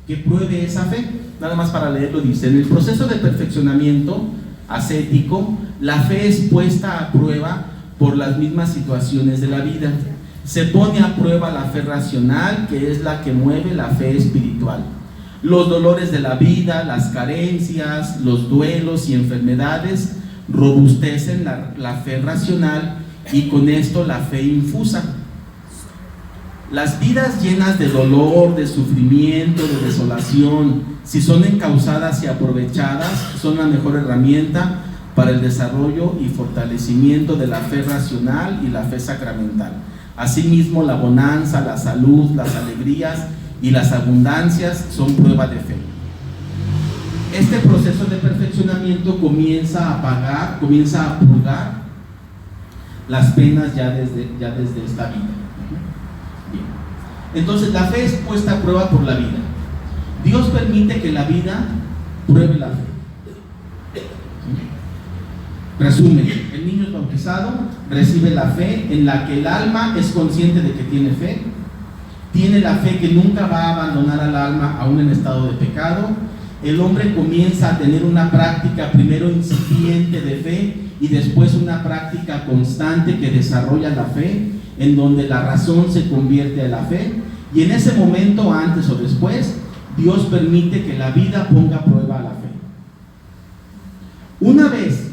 que pruebe esa fe. Nada más para leerlo, dice: en el proceso de perfeccionamiento ascético, la fe es puesta a prueba por las mismas situaciones de la vida. Se pone a prueba la fe racional, que es la que mueve la fe espiritual. Los dolores de la vida, las carencias, los duelos y enfermedades robustecen la fe racional, y con esto la fe infusa. Las vidas llenas de dolor, de sufrimiento, de desolación, si son encausadas y aprovechadas, son la mejor herramienta para el desarrollo y fortalecimiento de la fe racional y la fe sacramental. Asimismo, la bonanza, la salud, las alegrías y las abundancias son prueba de fe. Este proceso de perfeccionamiento comienza a purgar las penas ya desde esta vida. Bien. Entonces la fe es puesta a prueba por la vida. Dios permite que la vida pruebe la fe. Resumen: el niño es bautizado, recibe la fe en la que el alma es consciente de que tiene fe, tiene la fe que nunca va a abandonar al alma aún en estado de pecado. El hombre comienza a tener una práctica primero incipiente de fe y después una práctica constante que desarrolla la fe, en donde la razón se convierte a la fe, y en ese momento, antes o después, Dios permite que la vida ponga a prueba a la fe. Una vez,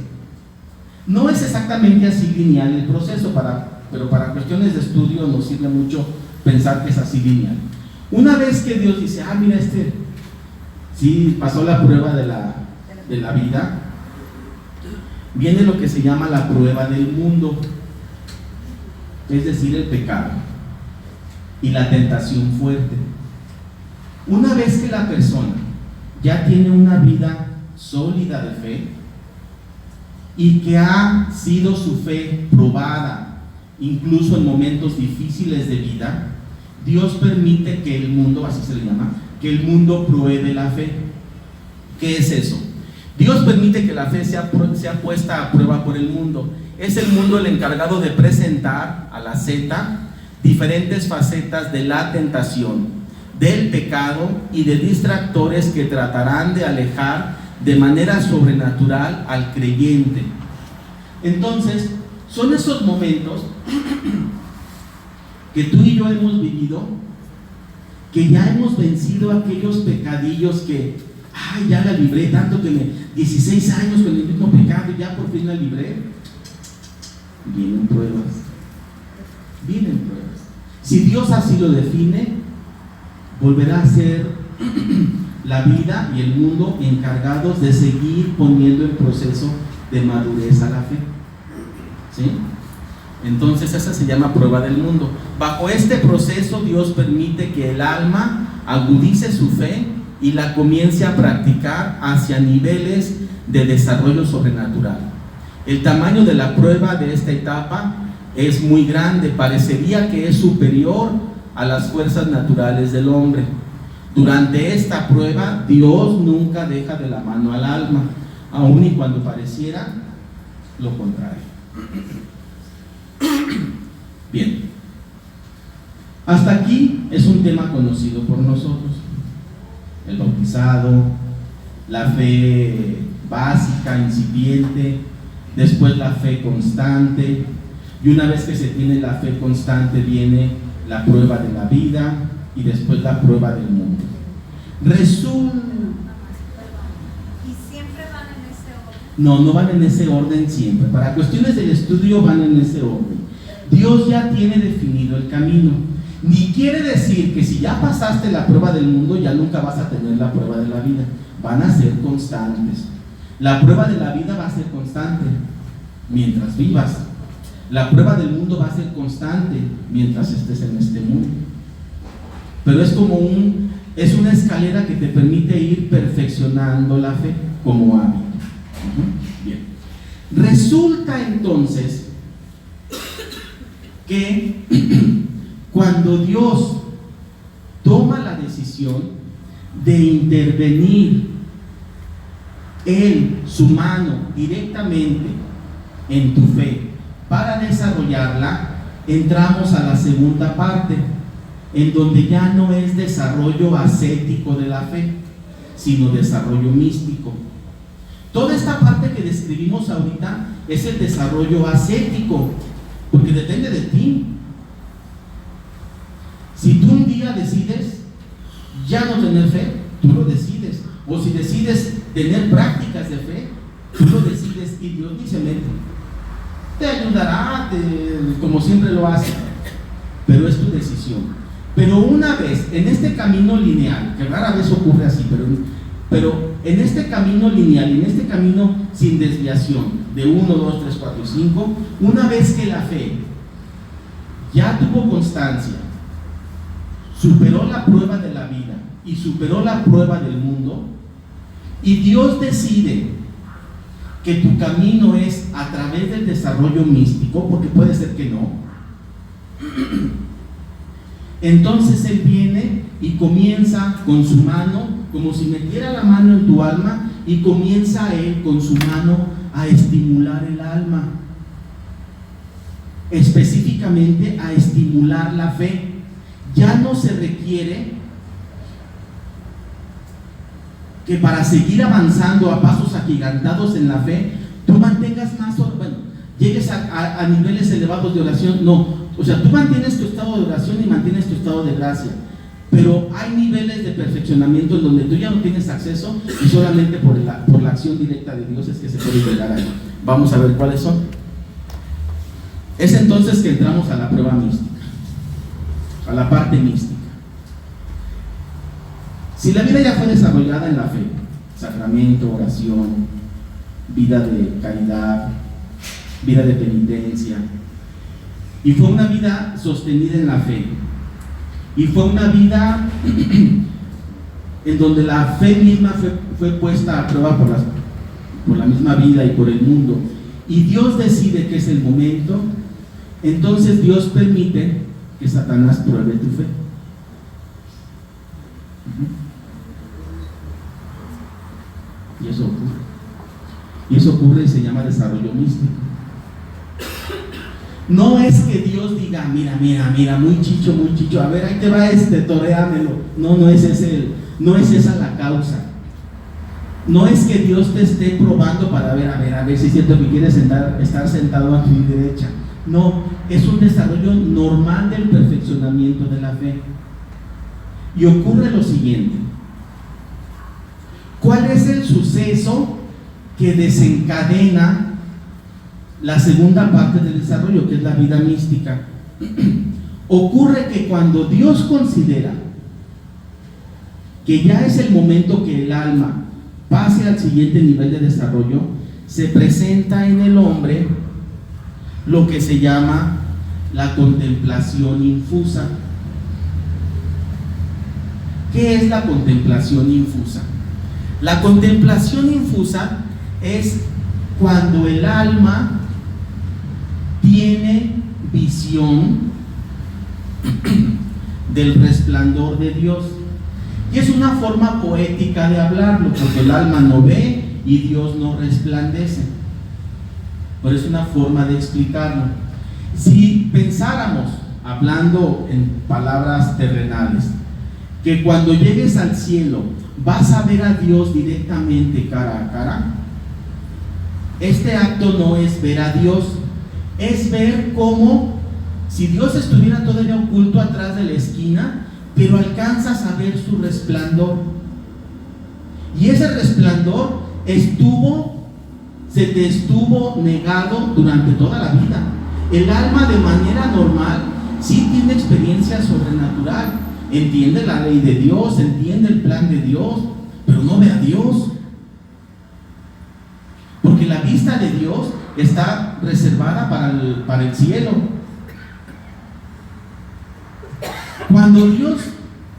no es exactamente así lineal el proceso, pero para cuestiones de estudio nos sirve mucho pensar que es así lineal. Una vez que Dios dice, mira, sí pasó la prueba de la vida, viene lo que se llama la prueba del mundo, es decir, el pecado y la tentación fuerte. Una vez que la persona ya tiene una vida sólida de fe y que ha sido su fe probada, incluso en momentos difíciles de vida, Dios permite que el mundo, así se le llama, que el mundo pruebe la fe. ¿Qué es eso? Dios permite que la fe sea puesta a prueba por el mundo. Es el mundo el encargado de presentar a la Z diferentes facetas de la tentación, del pecado y de distractores que tratarán de alejar de manera sobrenatural al creyente. Entonces, son esos momentos que tú y yo hemos vivido, que ya hemos vencido aquellos pecadillos que, ya la libré, tanto que 16 años con el mismo pecado, ya por fin la libré. Vienen pruebas. Si Dios así lo define, volverá a ser la vida y el mundo encargados de seguir poniendo en proceso de madurez a la fe. ¿Sí? Entonces esa se llama prueba del mundo. Bajo este proceso Dios permite que el alma agudice su fe y la comience a practicar hacia niveles de desarrollo sobrenatural. El tamaño de la prueba de esta etapa es muy grande, parecería que es superior a las fuerzas naturales del hombre. Durante esta prueba Dios nunca deja de la mano al alma, aun y cuando pareciera lo contrario. Bien, hasta aquí es un tema conocido por nosotros: el bautizado, la fe básica, incipiente, después la fe constante, y una vez que se tiene la fe constante viene la prueba de la vida y después la prueba del mundo. Resulta. ¿Y siempre van en ese orden? No van en ese orden siempre. Para cuestiones del estudio van en ese orden. Dios ya tiene definido el camino. Ni quiere decir que si ya pasaste la prueba del mundo ya nunca vas a tener la prueba de la vida. Van a ser constantes. La prueba de la vida va a ser constante mientras vivas. La prueba del mundo va a ser constante mientras estés en este mundo. Pero es como es una escalera que te permite ir perfeccionando la fe como hábito. Bien. Resulta entonces que cuando Dios toma la decisión de intervenir su mano directamente en tu fe para desarrollarla, entramos a la segunda parte, en donde ya no es desarrollo ascético de la fe, sino desarrollo místico. Toda esta parte que describimos ahorita es el desarrollo ascético, porque depende de ti. Si tú un día decides ya no tener fe, tú lo decides. O si decides tener prácticas de fe, tú lo decides, y Dios ni se mete. Te ayudará, como siempre lo hace, pero es tu decisión. Pero una vez en este camino lineal, que rara vez ocurre así, pero en este camino lineal, en este camino sin desviación, de 1, 2, 3, 4 y 5, una vez que la fe ya tuvo constancia, superó la prueba de la vida y superó la prueba del mundo, y Dios decide que tu camino es a través del desarrollo místico, porque puede ser que no, entonces Él viene y comienza con su mano, como si metiera la mano en tu alma, y comienza Él con su mano a estimular el alma, específicamente a estimular la fe. Ya no se requiere que para seguir avanzando a pasos agigantados en la fe, tú mantengas llegues a niveles elevados de oración. No, o sea, tú mantienes tu estado de oración y mantienes tu estado de gracia. Pero hay niveles de perfeccionamiento en donde tú ya no tienes acceso y solamente por la acción directa de Dios es que se puede llegar ahí. Vamos a ver cuáles son. Es entonces que entramos a la prueba mística, a la parte mística. Si la vida ya fue desarrollada en la fe, sacramento, oración, vida de caridad, vida de penitencia, y fue una vida sostenida en la fe, y fue una vida en donde la fe misma fue puesta a prueba por la misma vida y por el mundo, y Dios decide que es el momento, entonces Dios permite que Satanás pruebe tu fe. Y eso ocurre. Y eso ocurre y se llama desarrollo místico. No es que Dios diga, mira, muy chicho, a ver, ahí te va toréamelo. No es esa la causa. No es que Dios te esté probando para ver, a ver si es cierto que quieres estar sentado a tu derecha. No, es un desarrollo normal del perfeccionamiento de la fe. Y ocurre lo siguiente. ¿Cuál es el suceso que desencadena la segunda parte del desarrollo, que es la vida mística? Ocurre que cuando Dios considera que ya es el momento que el alma pase al siguiente nivel de desarrollo, se presenta en el hombre lo que se llama la contemplación infusa. ¿Qué es la contemplación infusa? La contemplación infusa es cuando el alma tiene visión del resplandor de Dios. Y es una forma poética de hablarlo, porque el alma no ve y Dios no resplandece. Pero es una forma de explicarlo. Si pensáramos, hablando en palabras terrenales, que cuando llegues al cielo vas a ver a Dios directamente cara a cara, este acto no es ver a Dios, es ver cómo si Dios estuviera todavía oculto atrás de la esquina, pero alcanzas a ver su resplandor. Y ese resplandor se te estuvo negado durante toda la vida. El alma de manera normal sí tiene experiencia sobrenatural, entiende la ley de Dios, entiende el plan de Dios, pero no ve a Dios. Porque la vista de Dios está reservada para el cielo. Cuando Dios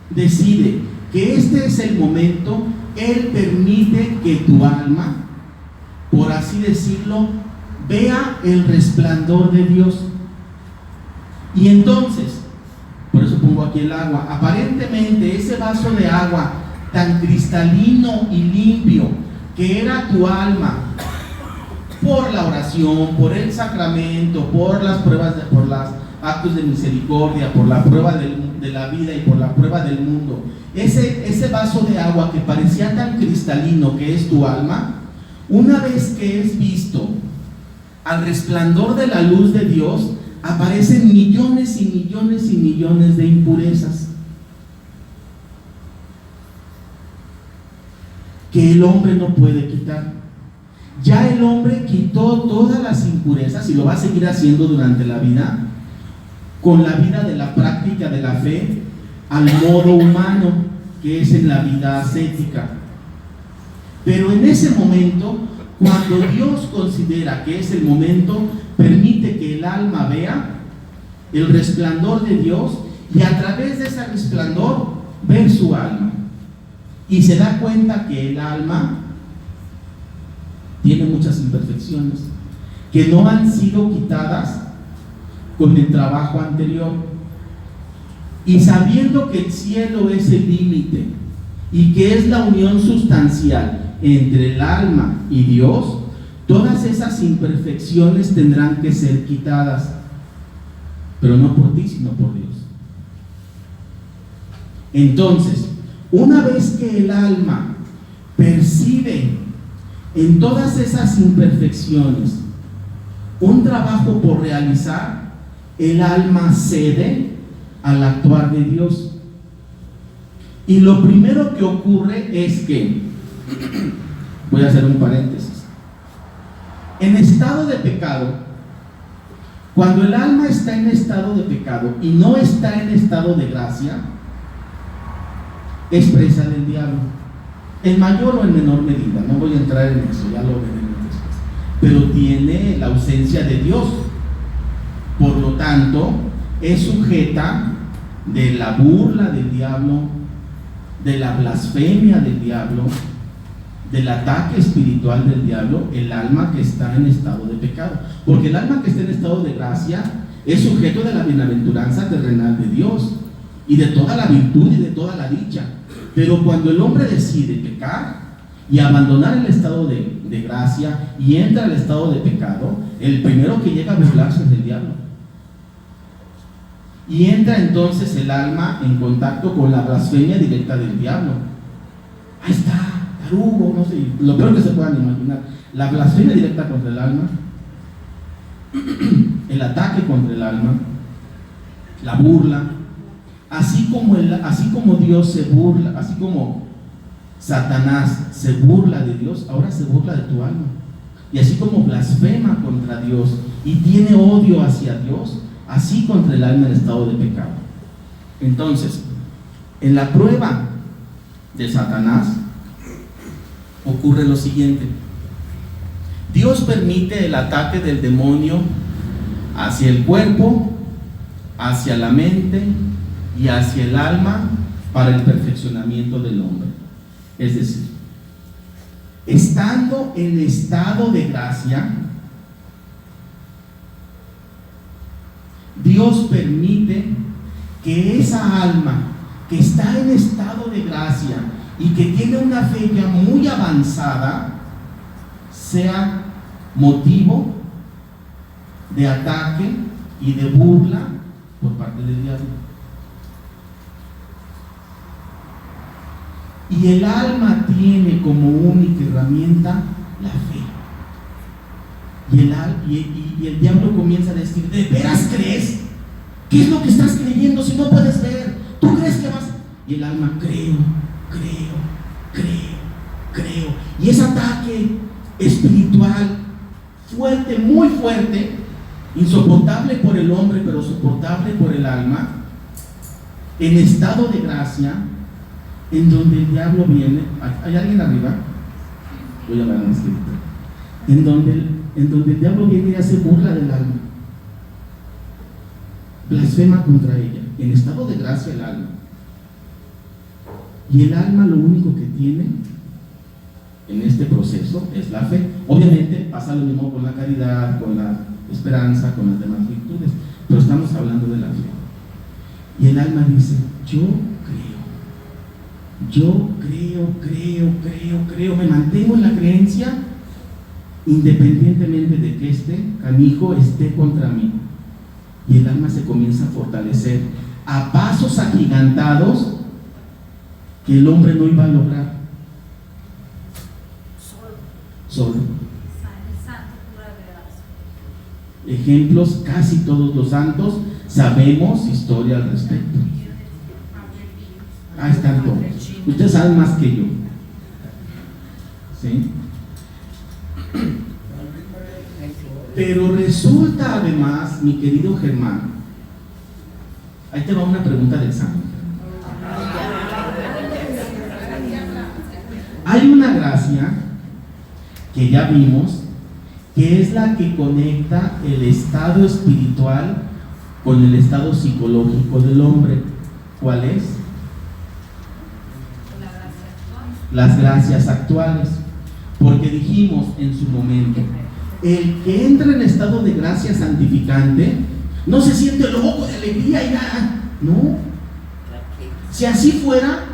decide que este es el momento, Él permite que tu alma, por así decirlo, vea el resplandor de Dios. Y entonces, por eso pongo aquí el agua, aparentemente ese vaso de agua tan cristalino y limpio que era tu alma, por la oración, por el sacramento, por las pruebas, por los actos de misericordia, por la prueba de la vida y por la prueba del mundo, ese vaso de agua que parecía tan cristalino que es tu alma, una vez que es visto al resplandor de la luz de Dios, aparecen millones y millones y millones de impurezas que el hombre no puede quitar. Ya el hombre quitó todas las impurezas y lo va a seguir haciendo durante la vida, con la vida de la práctica de la fe al modo humano, que es en la vida ascética. Pero en ese momento, cuando Dios considera que es el momento, permite que el alma vea el resplandor de Dios y a través de ese resplandor ver su alma. Y se da cuenta que el alma tiene muchas imperfecciones que no han sido quitadas con el trabajo anterior. Y sabiendo que el cielo es el límite y que es la unión sustancial entre el alma y Dios, todas esas imperfecciones tendrán que ser quitadas, pero no por ti, sino por Dios. Entonces, una vez que el alma percibe en todas esas imperfecciones un trabajo por realizar, el alma cede al actuar de Dios. Y lo primero que ocurre es que, voy a hacer un paréntesis, en estado de pecado, cuando el alma está en estado de pecado y no está en estado de gracia, es presa del diablo, en mayor o en menor medida. No voy a entrar en eso, ya lo veremos después, pero tiene la ausencia de Dios, por lo tanto es sujeta de la burla del diablo, de la blasfemia del diablo, del ataque espiritual del diablo, el alma que está en estado de pecado. Porque el alma que está en estado de gracia es sujeto de la bienaventuranza terrenal de Dios y de toda la virtud y de toda la dicha. Pero cuando el hombre decide pecar y abandonar el estado de gracia y entra al estado de pecado, el primero que llega a burlarse es el diablo. Y entra entonces el alma en contacto con la blasfemia directa del diablo. Ahí está, tarugo, no sé, lo peor que se puedan imaginar. La blasfemia directa contra el alma, el ataque contra el alma, la burla, así como Dios se burla, así como Satanás se burla de Dios, ahora se burla de tu alma. Y así como blasfema contra Dios y tiene odio hacia Dios, así contra el alma en estado de pecado. Entonces, en la prueba de Satanás ocurre lo siguiente: Dios permite el ataque del demonio hacia el cuerpo, hacia la mente y hacia el alma para el perfeccionamiento del hombre. Es decir, estando en estado de gracia, Dios permite que esa alma que está en estado de gracia y que tiene una fe ya muy avanzada sea motivo de ataque y de burla por parte del diablo. Y el alma tiene como única herramienta la fe. Y el diablo comienza a decir: ¿de veras crees? ¿Qué es lo que estás creyendo si no puedes ver? ¿Tú crees que vas? Y el alma: creo. Y ese ataque espiritual fuerte, muy fuerte, insoportable por el hombre, pero soportable por el alma, en estado de gracia, en donde el diablo viene. ¿Hay alguien arriba? Voy a hablar en escrito. En donde el diablo viene y hace burla del alma, blasfema contra ella, en estado de gracia el alma. Y el alma lo único que tiene en este proceso es la fe. Obviamente pasa lo mismo con la caridad, con la esperanza, con las demás virtudes, pero estamos hablando de la fe. Y el alma dice: yo creo, me mantengo en la creencia independientemente de que este canijo esté contra mí. Y el alma se comienza a fortalecer a pasos agigantados que el hombre no iba a lograr solo. Ejemplos, casi todos los santos sabemos historia al respecto. Ahí están todos. Ustedes saben más que yo, ¿sí? Pero resulta además, mi querido Germán, ahí te va una pregunta de examen. Hay una gracia que ya vimos, que es la que conecta el estado espiritual con el estado psicológico del hombre. ¿Cuál es? Las gracias actuales. Porque dijimos en su momento, el que entra en estado de gracia santificante no se siente loco de alegría y nada. No. Si así fuera,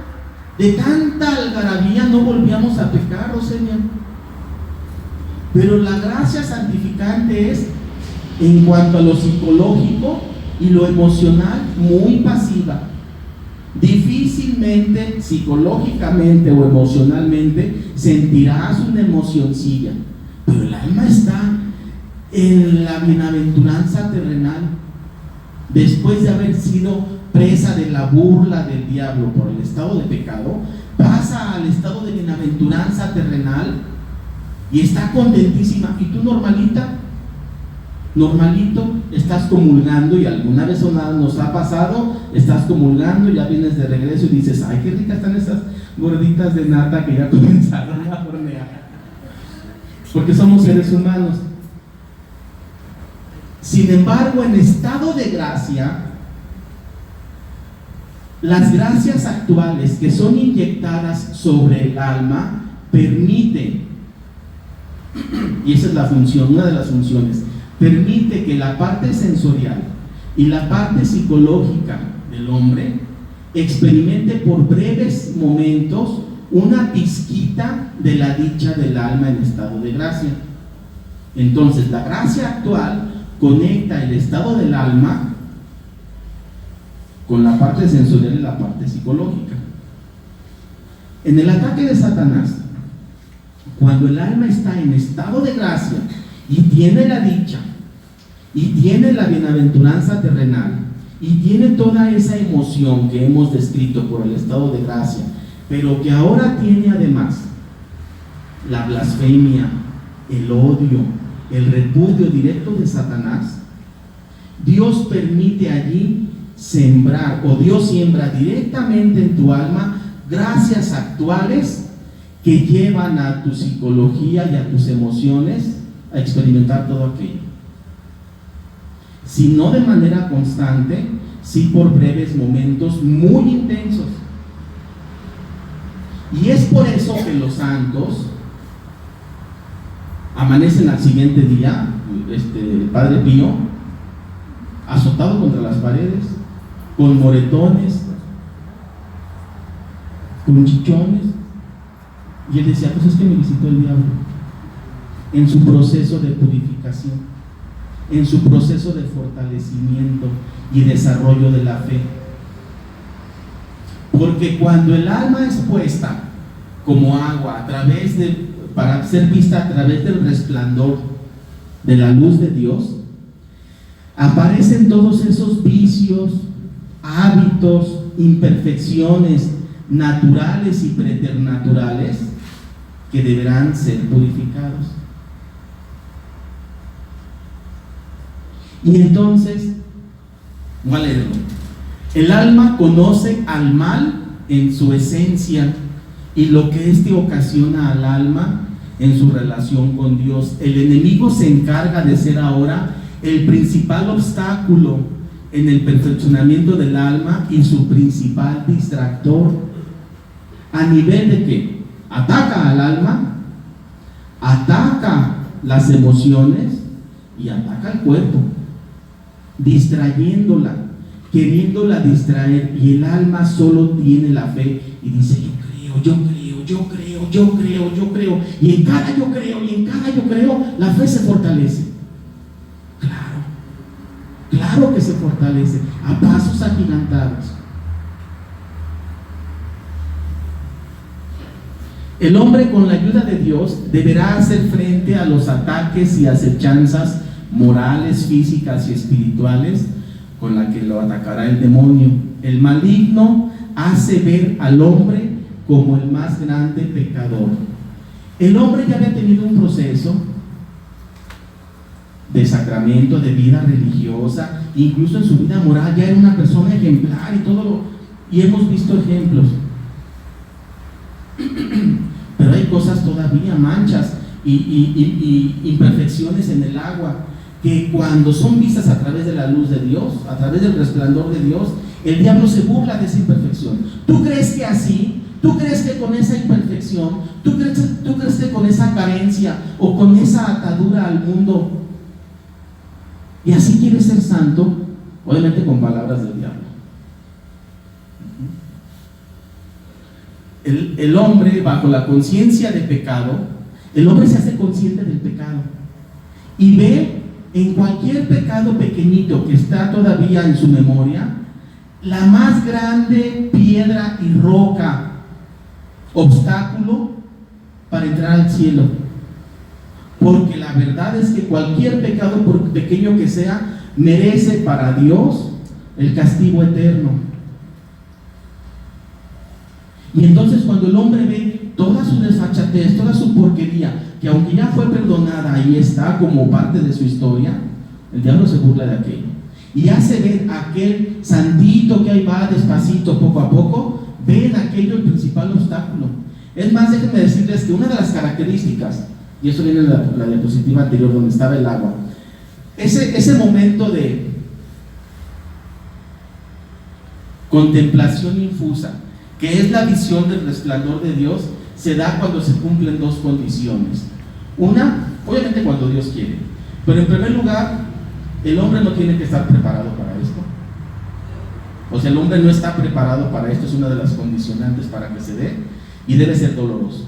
de tanta algarabía no volvíamos a pecar, Roselia. Pero la gracia santificante es, en cuanto a lo psicológico y lo emocional, muy pasiva. Difícilmente, psicológicamente o emocionalmente, sentirás una emocioncilla, pero el alma está en la bienaventuranza terrenal, después de haber sido presa de la burla del diablo por el estado de pecado, pasa al estado de bienaventuranza terrenal y está contentísima. Y tú normalito, estás comulgando, y alguna vez o nada nos ha pasado, estás comulgando, ya vienes de regreso y dices, ay, qué ricas están esas gorditas de nata que ya comenzaron a hornear. Porque somos seres humanos. Sin embargo, en estado de gracia, las gracias actuales que son inyectadas sobre el alma permiten, y esa es la función, una de las funciones, permite que la parte sensorial y la parte psicológica del hombre experimente por breves momentos una pizquita de la dicha del alma en estado de gracia. Entonces, la gracia actual conecta el estado del alma con la parte sensorial y la parte psicológica. En el ataque de Satanás, cuando el alma está en estado de gracia y tiene la dicha y tiene la bienaventuranza terrenal y tiene toda esa emoción que hemos descrito por el estado de gracia, pero que ahora tiene además la blasfemia, el odio, el repudio directo de Satanás, Dios permite allí sembrar, o Dios siembra directamente en tu alma gracias actuales que llevan a tu psicología y a tus emociones a experimentar todo aquello. Si no de manera constante, sí por breves momentos muy intensos. Y es por eso que los santos amanecen al siguiente día, el Padre Pío, azotado contra las paredes, con moretones, con chichones, y él decía, pues es que me visitó el diablo en su proceso de purificación, en su proceso de fortalecimiento y desarrollo de la fe. Porque cuando el alma es puesta como agua para ser vista a través del resplandor de la luz de Dios, aparecen todos esos vicios, hábitos, imperfecciones naturales y preternaturales que deberán ser purificados. Y entonces, voy a leerlo. El alma conoce al mal en su esencia y lo que éste ocasiona al alma en su relación con Dios. El enemigo se encarga de ser ahora el principal obstáculo en el perfeccionamiento del alma y su principal distractor. ¿A nivel de qué? Ataca al alma, ataca las emociones y ataca al cuerpo, distrayéndola, queriéndola distraer, y el alma solo tiene la fe y dice, yo creo, y en cada yo creo, la fe se fortalece. Claro que se fortalece a pasos agigantados. El hombre, con la ayuda de Dios, deberá hacer frente a los ataques y acechanzas morales, físicas y espirituales con la que lo atacará el demonio. El maligno hace ver al hombre como el más grande pecador. El hombre ya había tenido un proceso de sacramento, de vida religiosa, incluso en su vida moral ya era una persona ejemplar y hemos visto ejemplos. Pero hay cosas todavía, manchas y imperfecciones en el agua, que cuando son vistas a través de la luz de Dios, a través del resplandor de Dios, el diablo se burla de esa imperfección. ¿Tú crees que así? ¿Tú crees que con esa imperfección? ¿Tú crees que con esa carencia o con esa atadura al mundo, y así quieres ser santo? Obviamente con palabras del diablo. El hombre, bajo la conciencia de pecado, el hombre se hace consciente del pecado y ve en cualquier pecado pequeñito que está todavía en su memoria la más grande piedra y roca, obstáculo para entrar al cielo. Porque la verdad es que cualquier pecado, por pequeño que sea, merece para Dios el castigo eterno. Y entonces cuando el hombre ve toda su desfachatez, toda su porquería, que aunque ya fue perdonada, ahí está como parte de su historia, el diablo se burla de aquello. Y hace ver aquel santito que ahí va despacito, poco a poco, ve en aquello el principal obstáculo. Es más, déjenme decirles que una de las características, y eso viene en la diapositiva anterior donde estaba el agua, ese momento de contemplación infusa, que es la visión del resplandor de Dios, se da cuando se cumplen dos condiciones. Una, obviamente cuando Dios quiere, pero en primer lugar, el hombre no tiene que estar preparado para esto. O sea, el hombre no está preparado para esto, es una de las condicionantes para que se dé, y debe ser doloroso.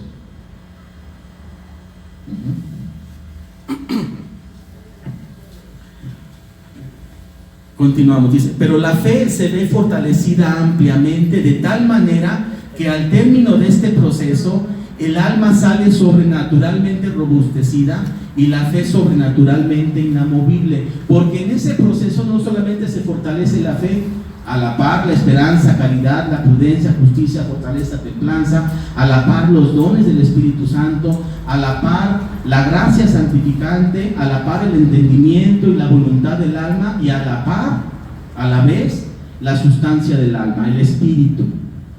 Continuamos, dice, pero la fe se ve fortalecida ampliamente de tal manera que al término de este proceso el alma sale sobrenaturalmente robustecida y la fe sobrenaturalmente inamovible, porque en ese proceso no solamente se fortalece la fe, a la par la esperanza, caridad, la prudencia, justicia, fortaleza, templanza, a la par los dones del Espíritu Santo, a la par la gracia santificante, a la par el entendimiento y la voluntad del alma, y a la par, a la vez, la sustancia del alma, el espíritu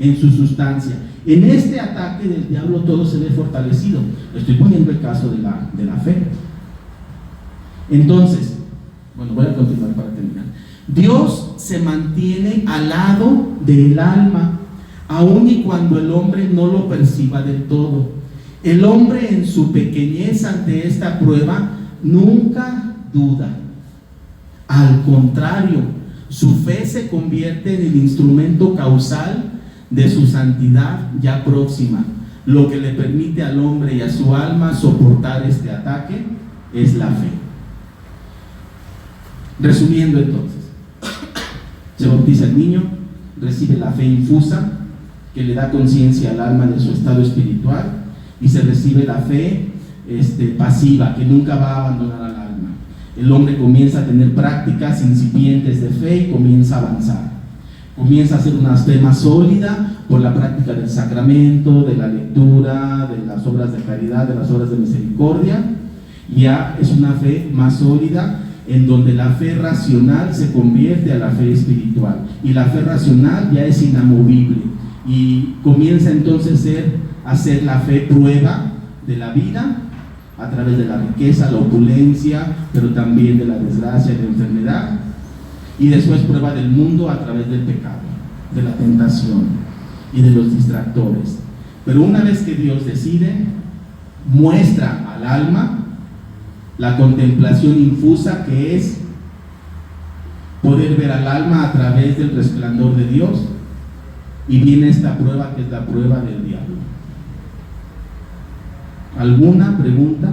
en su sustancia. En este ataque del diablo todo se ve fortalecido. Estoy poniendo el caso de la fe. Entonces, bueno, voy a continuar para terminar. Dios se mantiene al lado del alma, aun y cuando el hombre no lo perciba del todo. El hombre en su pequeñez ante esta prueba nunca duda. Al contrario, su fe se convierte en el instrumento causal de su santidad ya próxima. Lo que le permite al hombre y a su alma soportar este ataque es la fe. Resumiendo entonces, se bautiza el niño, recibe la fe infusa que le da conciencia al alma de su estado espiritual, y se recibe la fe pasiva que nunca va a abandonar al alma. El hombre comienza a tener prácticas incipientes de fe y comienza a avanzar. Comienza a hacer una fe más sólida por la práctica del sacramento, de la lectura, de las obras de caridad, de las obras de misericordia. Ya es una fe más sólida, en donde la fe racional se convierte a la fe espiritual, y la fe racional ya es inamovible, y comienza entonces a ser la fe prueba de la vida a través de la riqueza, la opulencia, pero también de la desgracia y de la enfermedad, y después prueba del mundo a través del pecado, de la tentación y de los distractores. Pero una vez que Dios decide, muestra al alma la contemplación infusa, que es poder ver al alma a través del resplandor de Dios, y viene esta prueba que es la prueba del diablo. ¿Alguna pregunta?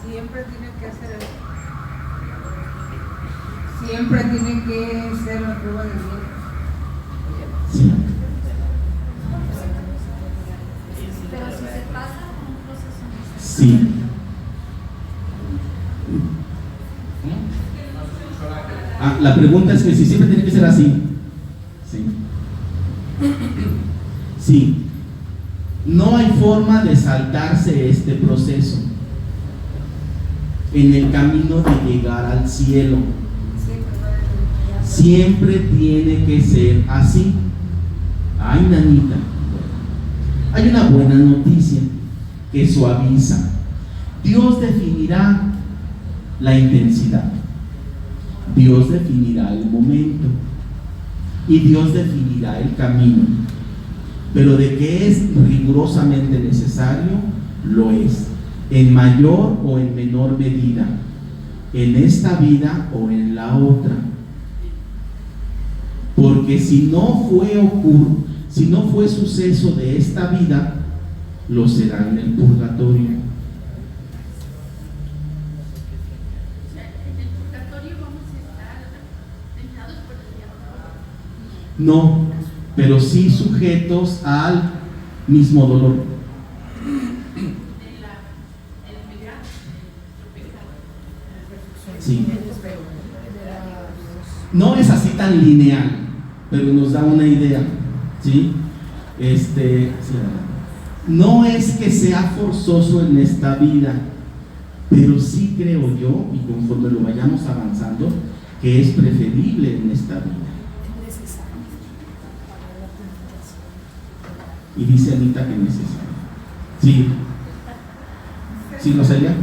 Siempre tiene que hacer siempre tiene que ser la prueba del diablo. Sí. Pero si se pasa por un proceso Sí. La pregunta es que si siempre tiene que ser así. Sí. Sí. No hay forma de saltarse este proceso en el camino de llegar al cielo. Siempre tiene que ser así. Ay, nanita. Hay una buena noticia que suaviza. Dios definirá la intensidad, Dios definirá el momento, y Dios definirá el camino. Pero de que es rigurosamente necesario, lo es, en mayor o en menor medida, en esta vida o en la otra. Porque si no fue suceso de esta vida, lo será en el purgatorio. ¿En el purgatorio vamos a estar tentados por el diablo? No, pero sí sujetos al mismo dolor. Sí. No es así tan lineal. pero nos da una idea, ¿sí? No es que sea forzoso en esta vida, pero sí creo yo, y conforme lo vayamos avanzando, que es preferible en esta vida. Y dice Anita que es necesario. Sí. ¿Sí, Roselia? En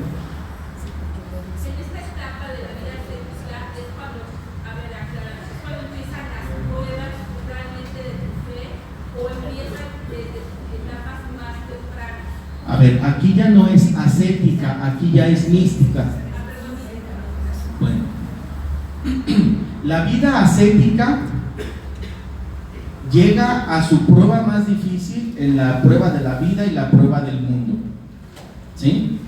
esta etapa de la vida sexual es cuando, a ver, aclarar, es cuando empiezan las pruebas realmente de tu fe o empiezan desde etapas más tempranas. A ver, aquí ya no es ascética, aquí ya es mística. Bueno, la vida ascética llega a su prueba más difícil en la prueba de la vida y la prueba del mundo. ¿Sí?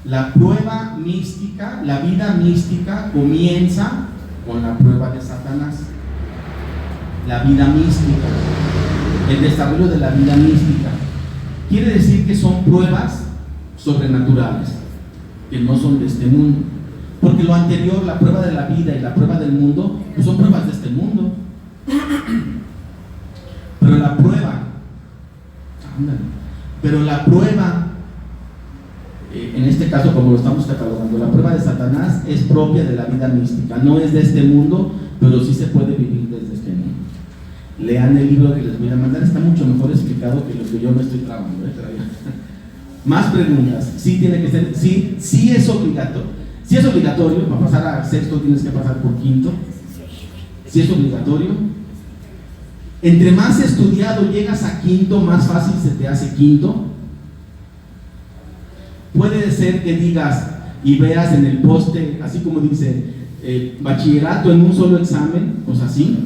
La prueba mística, la vida mística comienza con la prueba de Satanás. La vida mística, el desarrollo de la vida mística. Quiere decir que son pruebas sobrenaturales, que no son de este mundo. Porque lo anterior, la prueba de la vida y la prueba del mundo, pues son pruebas de este mundo. Pero la prueba, en este caso como lo estamos catalogando, la prueba de Satanás es propia de la vida mística, no es de este mundo, pero sí se puede vivir desde este mundo. Lean el libro que les voy a mandar, está mucho mejor explicado que lo que yo me estoy trabando. Más preguntas. Sí tiene que ser, sí es obligatorio. Si es obligatorio, para pasar a sexto tienes que pasar por quinto. Si es obligatorio. Entre más estudiado llegas a quinto, más fácil se te hace quinto. Puede ser que digas y veas en el poste, así como dice, bachillerato en un solo examen, pues así.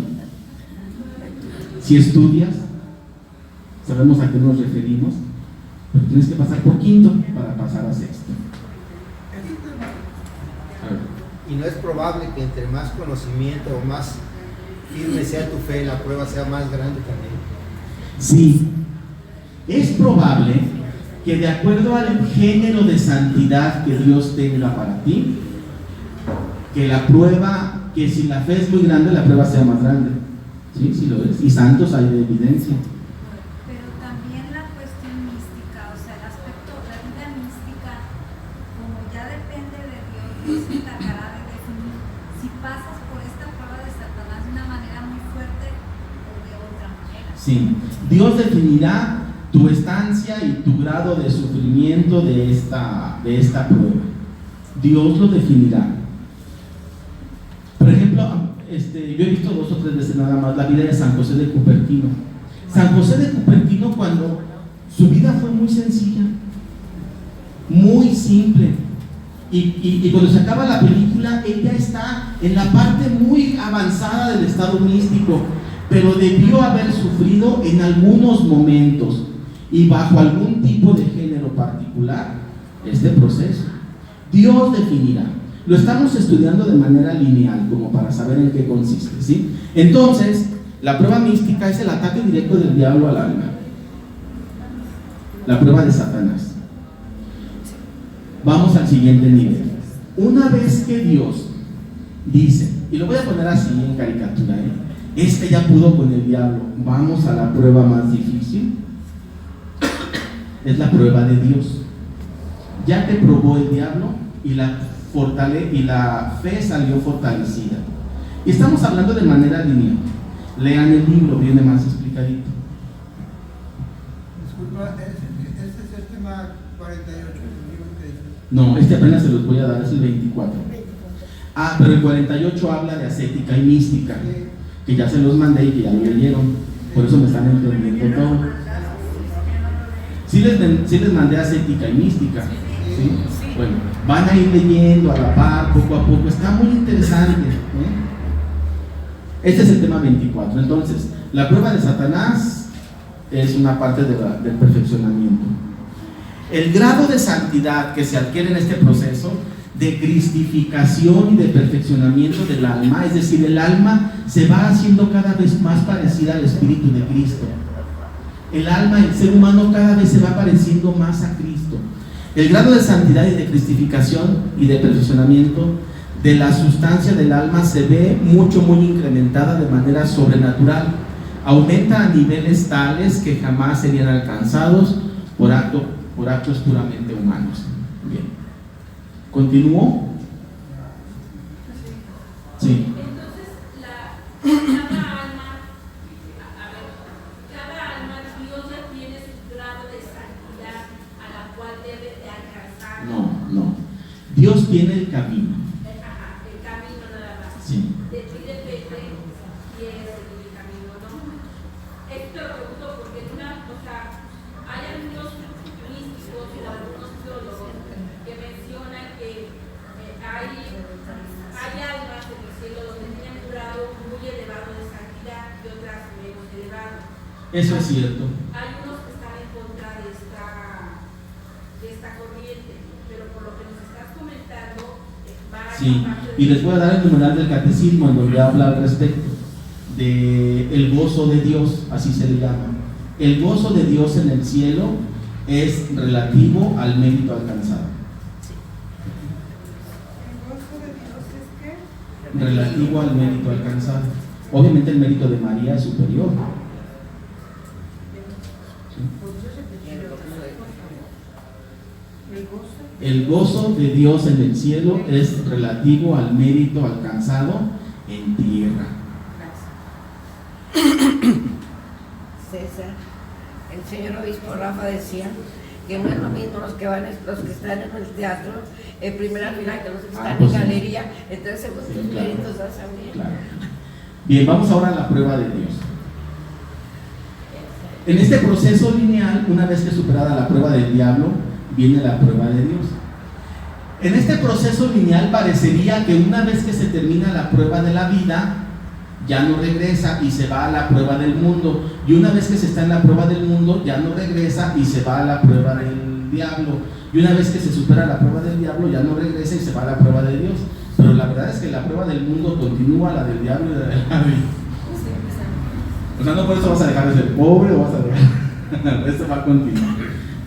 Si estudias, sabemos a qué nos referimos, pero tienes que pasar por quinto para pasar a sexto. Y no es probable que entre más conocimiento o más firme sea tu fe, la prueba sea más grande también. Sí, es probable que de acuerdo al género de santidad que Dios tenga para ti, que la prueba, que si la fe es muy grande, la prueba sea más grande. Sí, sí lo es. Y santos hay de evidencia. Pero también la cuestión mística, o sea, el aspecto, la vida mística, como ya depende de Dios, Dios se encargará de definir si pasas por esta prueba de Satanás de una manera muy fuerte o de otra manera. Sí, Dios definirá tu estancia y tu grado de sufrimiento de esta prueba. Dios lo definirá. Por ejemplo, yo he visto 2 o 3 veces nada más la vida de San José de Cupertino. San José de Cupertino, cuando su vida fue muy sencilla, muy simple, y cuando se acaba la película, ella está en la parte muy avanzada del estado místico, pero debió haber sufrido en algunos momentos y bajo algún tipo de género particular este proceso. Dios definirá. Lo estamos estudiando de manera lineal, como para saber en qué consiste, ¿sí? Entonces, la prueba mística es el ataque directo del diablo al alma. La prueba de Satanás. Vamos al siguiente nivel. Una vez que Dios dice, y lo voy a poner así en caricatura, este ya pudo con el diablo, vamos a la prueba más difícil. Es la prueba de Dios. Ya te probó el diablo y la fe salió fortalecida. Y estamos hablando de manera lineal. Lean el libro, viene más explicadito. Disculpa, este es el tema 48 del libro que dice. No, este apenas se los voy a dar, es el 24. Ah, pero el 48 habla de ascética y mística, que ya se los mandé y que ya lo leyeron. Por eso me están entendiendo todo. Sí les mandé ascética y mística, ¿sí? Bueno, van a ir leyendo a la par, poco a poco, está muy interesante, Este es el tema 24. Entonces, la prueba de Satanás es una parte del perfeccionamiento. El grado de santidad que se adquiere en este proceso de cristificación y de perfeccionamiento del alma, es decir, el alma se va haciendo cada vez más parecida al Espíritu de Cristo. El alma, el ser humano cada vez se va pareciendo más a Cristo. El grado de santidad y de cristificación y de perfeccionamiento de la sustancia del alma se ve muy incrementada de manera sobrenatural. Aumenta a niveles tales que jamás serían alcanzados por actos puramente humanos. Bien. ¿Continúo? Sí. Entonces, cada alma, Dios ya tiene su grado de santidad a la cual debe de alcanzar. No. Dios tiene el camino. El camino nada más. Sí. De ti depende si eres seguir el camino o no. Esto lo pregunto porque hay algunos místicos y algunos teólogos que mencionan que hay almas en el cielo donde tienen un grado muy elevado de santidad y otras menos elevado. Eso es cierto. Hay unos que están en contra de esta corriente, pero por lo que nos estás comentando, va a Sí, y les voy a dar el numeral del catecismo en donde habla al respecto de el gozo de Dios, así se le llama. El gozo de Dios en el cielo es relativo al mérito alcanzado. ¿El gozo de Dios es qué? Relativo al mérito alcanzado. Obviamente el mérito de María es superior. El gozo de Dios en el cielo es relativo al mérito alcanzado en tierra. César, el señor obispo Rafa decía que no es lo mismo los que están en el teatro en primera fila que los que están pues en sí. galería, entonces según Sí, tus claro. méritos das también. Claro. Bien, vamos ahora a la prueba de Dios. En este proceso lineal, una vez que superada la prueba del diablo, viene la prueba de Dios. En este proceso lineal parecería que una vez que se termina la prueba de la vida, ya no regresa y se va a la prueba del mundo. Y una vez que se está en la prueba del mundo, ya no regresa y se va a la prueba del diablo. Y una vez que se supera la prueba del diablo, ya no regresa y se va a la prueba de Dios. Pero la verdad es que la prueba del mundo continúa, la del diablo y la de la vida. O sea, no por eso vas a dejar de ser pobre o vas a dejar. Esto va a continuar.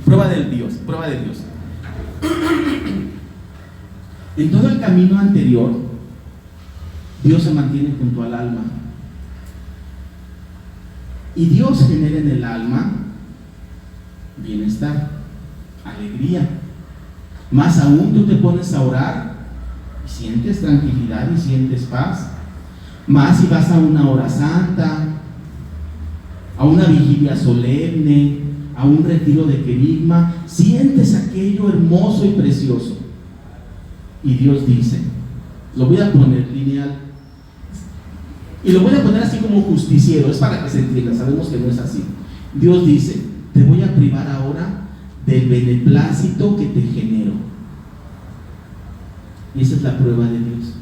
Prueba del Dios, prueba de Dios. En todo el camino anterior, Dios se mantiene junto al alma. Y Dios genera en el alma bienestar, alegría. Más aún, tú te pones a orar y sientes tranquilidad y sientes paz. Más si vas a una hora santa, a una vigilia solemne, a un retiro de querigma, sientes aquello hermoso y precioso. Y Dios dice, lo voy a poner lineal, y lo voy a poner así como justiciero, es para que se entienda, sabemos que no es así. Dios dice, te voy a privar ahora del beneplácito que te genero. Y esa es la prueba de Dios.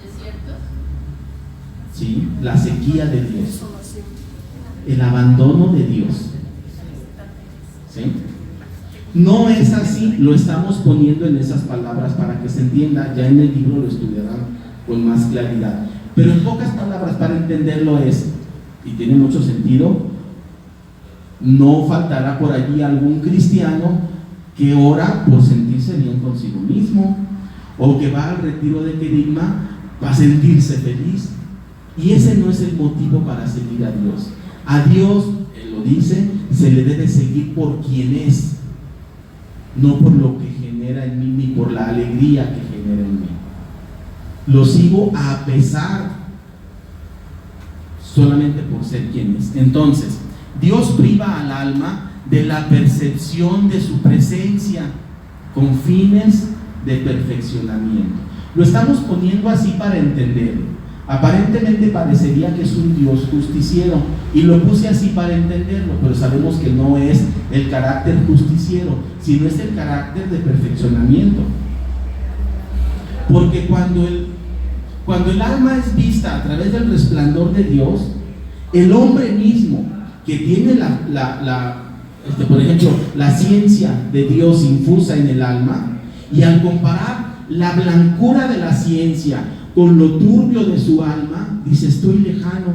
¿Desiertos? ¿Sí? La sequía de Dios, el abandono de Dios. ¿Sí? No es así, lo estamos poniendo en esas palabras para que se entienda, ya en el libro lo estudiarán con más claridad. Pero en pocas palabras para entenderlo es, y tiene mucho sentido, no faltará por allí algún cristiano que ora por sentirse bien consigo mismo, o que va al retiro de querigma para sentirse feliz. Y ese no es el motivo para seguir a Dios. A Dios, Él lo dice, se le debe seguir por quien es, no por lo que genera en mí, ni por la alegría que genera en mí. Lo sigo a pesar, solamente por ser quien es. Entonces, Dios priva al alma de la percepción de su presencia con fines de perfeccionamiento. Lo estamos poniendo así para entenderlo. Aparentemente parecería que es un Dios justiciero, y lo puse así para entenderlo, pero sabemos que no es el carácter justiciero, sino es el carácter de perfeccionamiento. Porque cuando el alma es vista a través del resplandor de Dios, el hombre mismo que tiene por ejemplo, la ciencia de Dios infusa en el alma, y al comparar la blancura de la ciencia con lo turbio de su alma, dice: estoy lejano,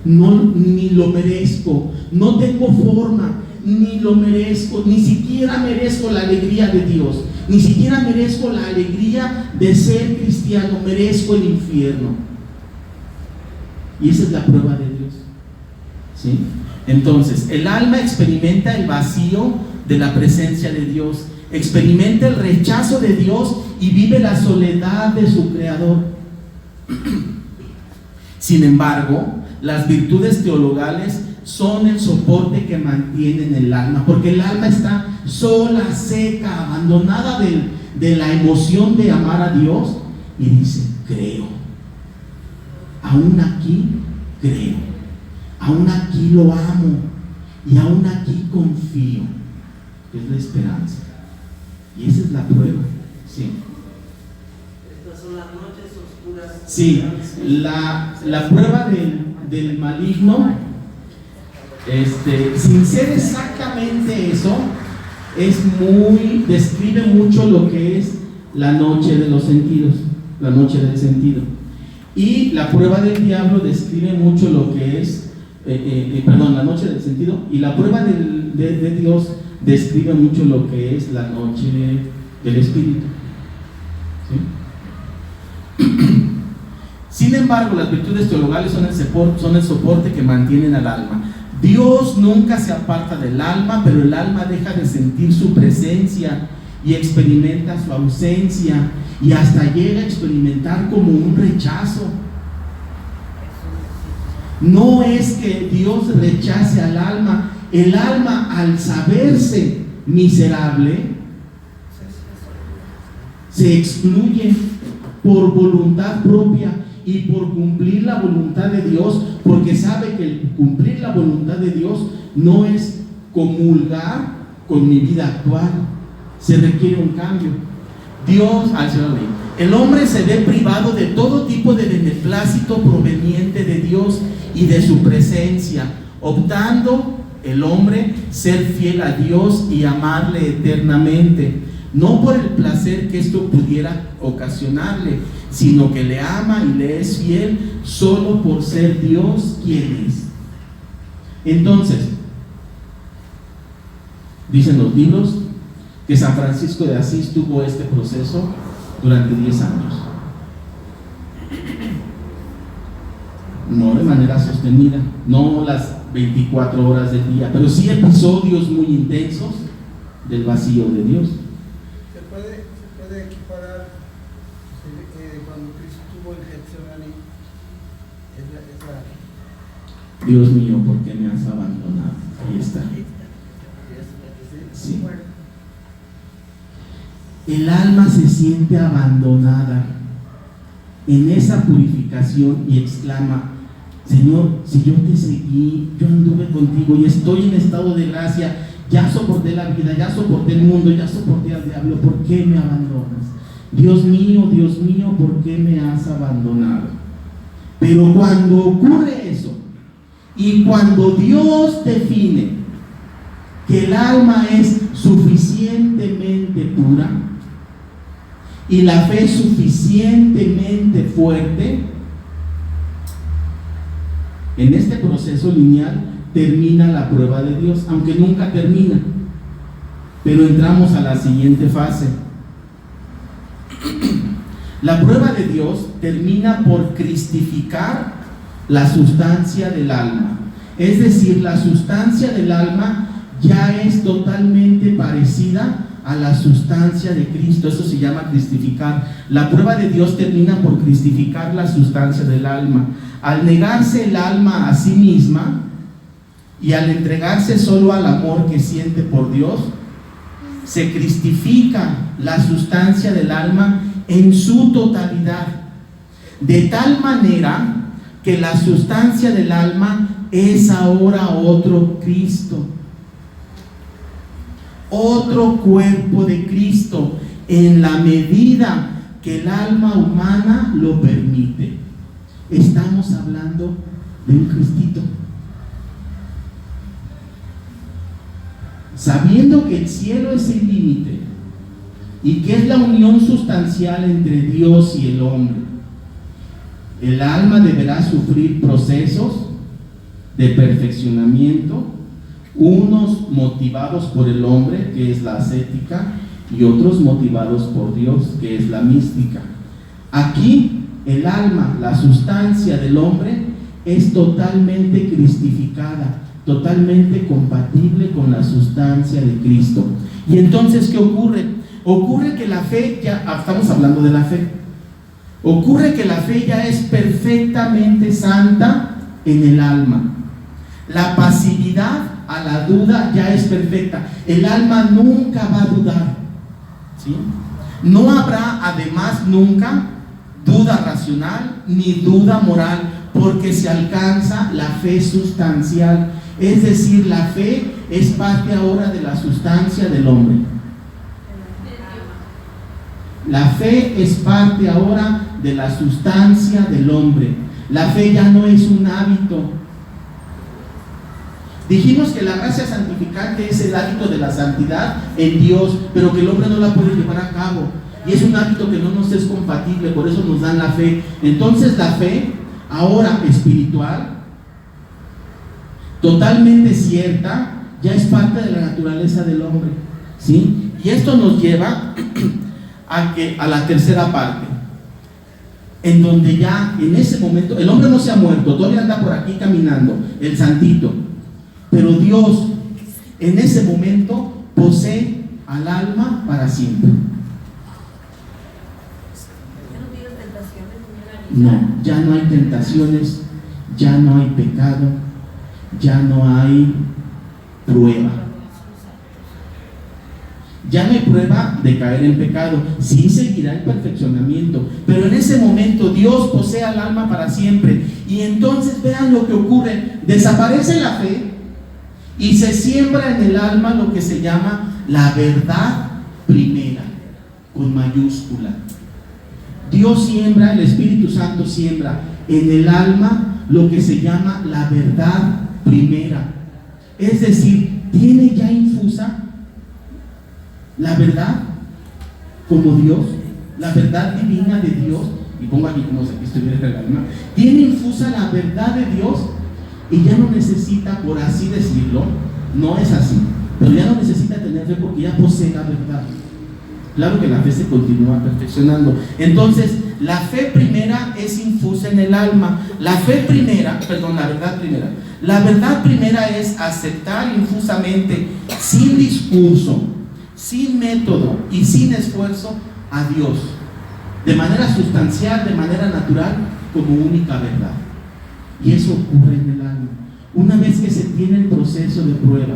ni lo merezco, no tengo forma, ni lo merezco, ni siquiera merezco la alegría de Dios. Ni siquiera merezco la alegría de ser cristiano, merezco el infierno. Y esa es la prueba de Dios, ¿sí? Entonces, el alma experimenta el vacío de la presencia de Dios, experimenta el rechazo de Dios y vive la soledad de su Creador. Sin embargo, las virtudes teologales son el soporte que mantienen el alma, porque el alma está sola, seca, abandonada de la emoción de amar a Dios, y dice: creo, aún aquí creo, aún aquí lo amo, y aún aquí confío. Es la esperanza, y esa es la prueba, ¿sí? Estas son las noches oscuras. Sí, la prueba del maligno, sin ser exactamente eso, describe mucho lo que es la noche de los sentidos, la noche del sentido. Y la prueba del diablo describe mucho lo que es, la noche del sentido, y la prueba de Dios describe mucho lo que es la noche del espíritu, ¿sí? Sin embargo, las virtudes teologales son el soporte que mantienen al alma. Dios nunca se aparta del alma, pero el alma deja de sentir su presencia y experimenta su ausencia, y hasta llega a experimentar como un rechazo. No es que Dios rechace al alma, el alma, al saberse miserable, se excluye por voluntad propia y por cumplir la voluntad de Dios, porque sabe que el cumplir la voluntad de Dios no es comulgar con mi vida actual, se requiere un cambio. El hombre se ve privado de todo tipo de beneplácito proveniente de Dios y de su presencia, optando el hombre ser fiel a Dios y amarle eternamente, no por el placer que esto pudiera ocasionarle, sino que le ama y le es fiel solo por ser Dios quien es. Entonces, dicen los libros que San Francisco de Asís tuvo este proceso durante 10 años. No de manera sostenida, no las 24 horas del día, pero sí episodios muy intensos del vacío de Dios. Se puede equiparar cuando Cristo tuvo el Getsemaní. Dios mío, ¿por qué me has abandonado? Ahí está. Sí. El alma se siente abandonada en esa purificación y exclama: Señor, si yo te seguí, yo anduve contigo y estoy en estado de gracia, ya soporté la vida, ya soporté el mundo, ya soporté al diablo, ¿por qué me abandonas? Dios mío, ¿por qué me has abandonado? Pero cuando ocurre eso, y cuando Dios define que el alma es suficientemente pura y la fe suficientemente fuerte, en este proceso lineal termina la prueba de Dios, aunque nunca termina, pero entramos a la siguiente fase. La prueba de Dios termina por cristificar la sustancia del alma, es decir, la sustancia del alma ya es totalmente parecida a la sustancia de Cristo. Eso se llama cristificar. La prueba de Dios termina por cristificar la sustancia del alma. Al negarse el alma a sí misma y al entregarse solo al amor que siente por Dios, se cristifica la sustancia del alma en su totalidad, de tal manera que la sustancia del alma es ahora otro Cristo, otro cuerpo de Cristo, en la medida que el alma humana lo permite. Estamos hablando de un Cristito. Sabiendo que el cielo es el límite y que es la unión sustancial entre Dios y el hombre, el alma deberá sufrir procesos de perfeccionamiento, unos motivados por el hombre, que es la ascética, y otros motivados por Dios, que es la mística. Aquí el alma, la sustancia del hombre, es totalmente cristificada, totalmente compatible con la sustancia de Cristo. Y entonces, ¿qué ocurre? Ocurre que la fe, ya estamos hablando de la fe, ocurre que la fe ya es perfectamente santa en el alma. La pasividad a la duda ya es perfecta. El alma nunca va a dudar, ¿sí? No habrá además nunca duda racional ni duda moral, porque se alcanza la fe sustancial. Es decir, la fe es parte ahora de la sustancia del hombre. La fe es parte ahora de la sustancia del hombre. La fe ya no es un hábito. Dijimos que la gracia santificante es el hábito de la santidad en Dios, pero que el hombre no la puede llevar a cabo. Y es un hábito que no nos es compatible, por eso nos dan la fe. Entonces la fe, ahora espiritual, totalmente cierta, ya es parte de la naturaleza del hombre, ¿sí? Y esto nos lleva a la tercera parte, en donde ya en ese momento el hombre no se ha muerto, todavía anda por aquí caminando, el santito, pero Dios en ese momento posee al alma para siempre. No, ya no hay tentaciones, ya no hay pecado, ya no hay prueba. Ya no hay prueba de caer en pecado. Sí seguirá el perfeccionamiento, pero en ese momento Dios posee al alma para siempre. Y entonces vean lo que ocurre: desaparece la fe y se siembra en el alma lo que se llama la verdad primera, con mayúscula. Dios siembra, el Espíritu Santo siembra en el alma lo que se llama la verdad primera. Es decir, tiene ya infusa la verdad como Dios, la verdad divina de Dios. Y pongo aquí como si aquí estuviera el alma. Tiene infusa la verdad de Dios y ya no necesita, por así decirlo, no es así, pero ya no necesita tener fe porque ya posee la verdad. Claro que la fe se continúa perfeccionando. Entonces, la fe primera es infusa en el alma. La verdad primera. La verdad primera es aceptar infusamente, sin discurso, sin método y sin esfuerzo, a Dios, de manera sustancial, de manera natural, como única verdad. Y eso ocurre en el alma. Una vez que se tiene el proceso de prueba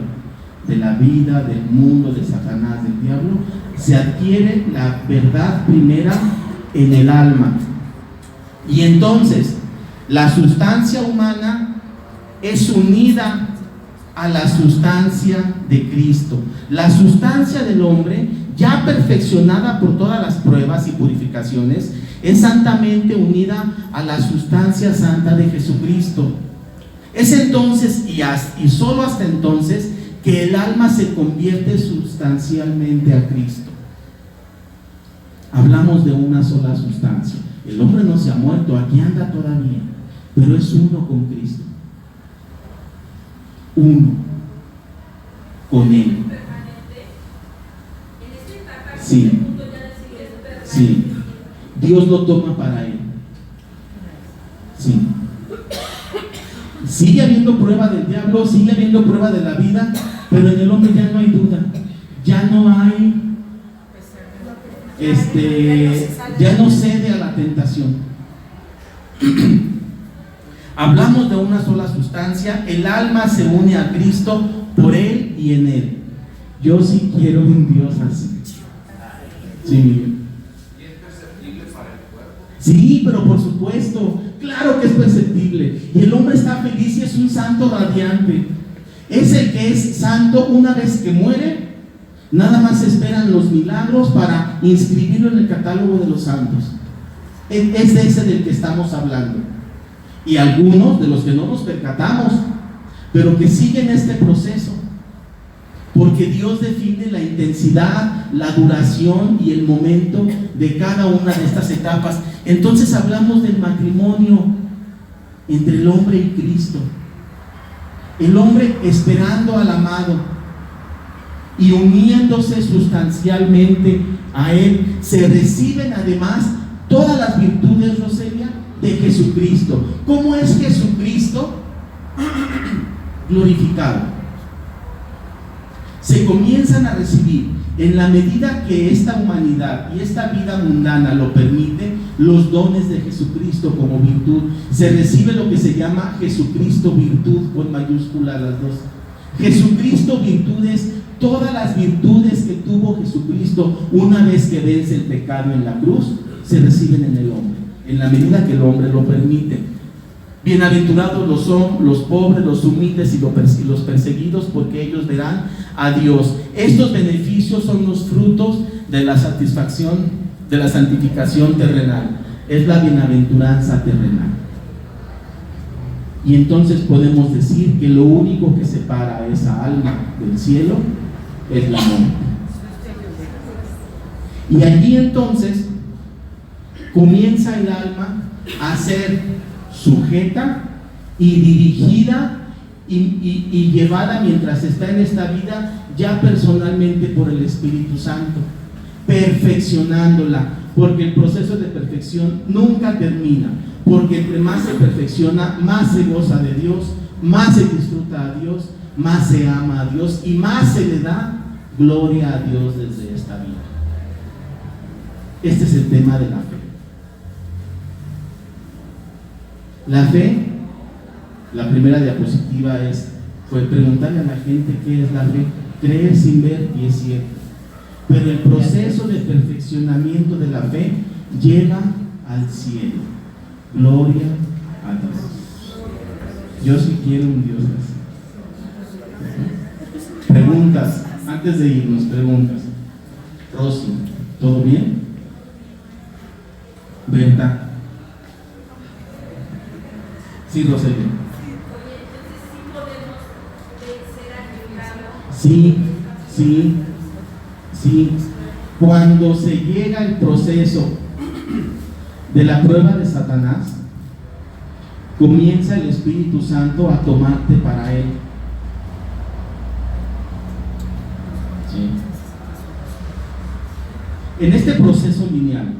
de la vida, del mundo, de Satanás, del diablo, se adquiere la verdad primera en el alma. Y entonces la sustancia humana es unida a la sustancia de Cristo. La sustancia del hombre, ya perfeccionada por todas las pruebas y purificaciones, es santamente unida a la sustancia santa de Jesucristo. Es entonces y solo hasta entonces que el alma se convierte sustancialmente a Cristo. Hablamos de una sola sustancia. El hombre no se ha muerto, aquí anda todavía, pero es uno con Cristo. Uno con Él. Sí, sí. Dios lo toma para Él. Sí. Sigue habiendo prueba del diablo, sigue habiendo prueba de la vida, pero en el hombre ya no hay duda, ya no hay ya no cede a la tentación. Hablamos de una sola sustancia, el alma se une a Cristo por Él y en Él. Yo sí quiero un Dios así. Sí, Miguel. ¿Y es perceptible para el cuerpo? Sí, pero por supuesto, claro que es perceptible. Y el hombre está feliz y es un santo radiante. Es el que es santo una vez que muere. Nada más esperan los milagros para inscribirlo en el catálogo de los santos. Es de ese del que estamos hablando. Y algunos de los que no nos percatamos, pero que siguen este proceso, porque Dios define la intensidad, la duración y el momento de cada una de estas etapas. Entonces hablamos del matrimonio entre el hombre y Cristo. El hombre esperando al amado, y uniéndose sustancialmente a Él, se reciben además todas las virtudes, Roselia, de Jesucristo. ¿Cómo es Jesucristo glorificado? Se comienzan a recibir, en la medida que esta humanidad y esta vida mundana lo permite, los dones de Jesucristo como virtud. Se recibe lo que se llama Jesucristo virtud, con mayúscula las dos. Jesucristo virtudes, todas las virtudes que tuvo Jesucristo una vez que vence el pecado en la cruz, se reciben en el hombre, en la medida que el hombre lo permite. Bienaventurados los pobres, los humildes y los perseguidos, porque ellos verán a Dios. Estos beneficios son los frutos de la satisfacción, de la santificación terrenal. Es la bienaventuranza terrenal. Y entonces podemos decir que lo único que separa a esa alma del cielo es la muerte. Y allí entonces comienza el alma a ser sujeta y dirigida y llevada mientras está en esta vida ya personalmente por el Espíritu Santo, perfeccionándola, porque el proceso de perfección nunca termina, porque entre más se perfecciona, más se goza de Dios, más se disfruta a Dios, más se ama a Dios y más se le da gloria a Dios desde esta vida. Este es el tema de la fe. La fe, la primera diapositiva fue preguntarle a la gente qué es la fe. Creer sin ver, y es cierto. Pero el proceso de perfeccionamiento de la fe lleva al cielo. Gloria a Dios. Yo sí quiero un Dios así. Preguntas, antes de irnos, preguntas. Rosy, ¿todo bien? Berta. Sí, Roselio. Oye, entonces sí podemos vencer al pecado. Sí. Cuando se llega el proceso de la prueba de Satanás, comienza el Espíritu Santo a tomarte para Él. Sí. En este proceso lineal,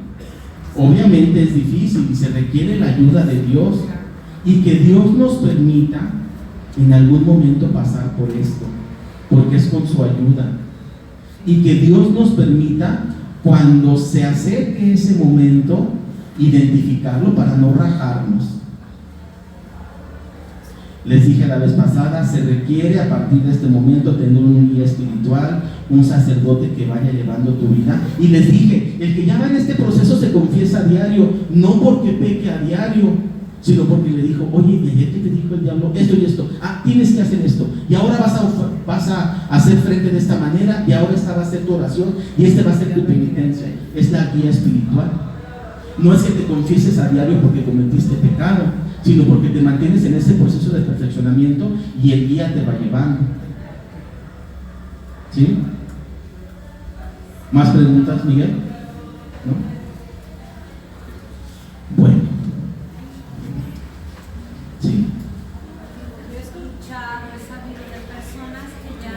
obviamente es difícil y se requiere la ayuda de Dios, y que Dios nos permita en algún momento pasar por esto, porque es con su ayuda, y que Dios nos permita, cuando se acerque ese momento, identificarlo para no rajarnos. Les dije la vez pasada, se requiere a partir de este momento tener un guía espiritual, un sacerdote que vaya llevando tu vida. Y les dije, el que ya va en este proceso se confiesa a diario, no porque peque a diario, sino porque le dijo, oye, ¿y ayer que te dijo el diablo esto y esto? Tienes que hacer esto, y ahora vas a hacer frente de esta manera, y ahora esta va a ser tu oración, y este va a ser tu penitencia. Es la guía espiritual. No es que te confieses a diario porque cometiste pecado, sino porque te mantienes en ese proceso de perfeccionamiento y el guía te va llevando. ¿Sí? ¿Más preguntas, Miguel? ¿No? Bueno. Sí. Yo he escuchado, he sabido de personas que ya...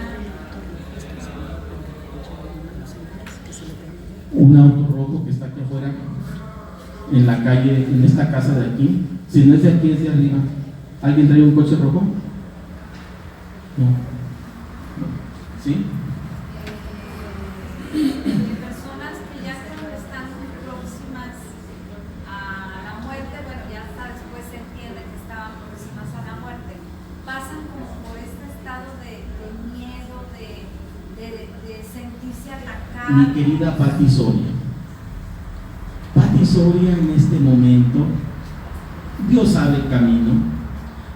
Un auto rojo que está aquí afuera, en la calle, en esta casa de aquí. Si no es de aquí, es de arriba. ¿Alguien trae un coche rojo? No. ¿Sí? Personas que ya están muy próximas a la muerte, bueno, ya hasta después se entiende que estaban próximas a la muerte, pasan como por este estado de miedo, de sentirse atacados. Mi querida Pati Soria. Pati Soria en este momento, Dios sabe el camino,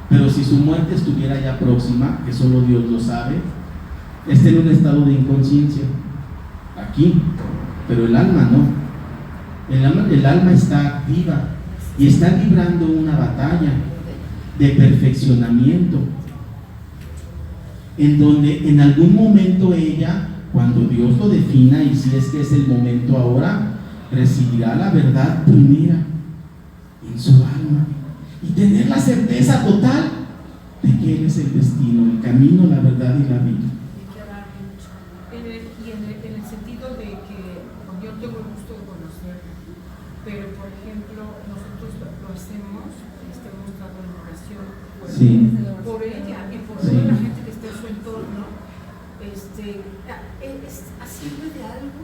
pero si su muerte estuviera ya próxima, que solo Dios lo sabe, está en un estado de inconsciencia, aquí, pero el alma no. El alma está activa y está librando una batalla de perfeccionamiento, en donde en algún momento ella, cuando Dios lo defina, y si es que es el momento ahora, recibirá la verdad primera en su alma y tener la certeza total de que Él es el destino, el camino, la verdad y la vida. En no tengo el gusto de conocerla, pero por ejemplo, nosotros lo hacemos, hemos dado en oración por ella y por toda la gente que está en su entorno. ¿Ha sirve de algo?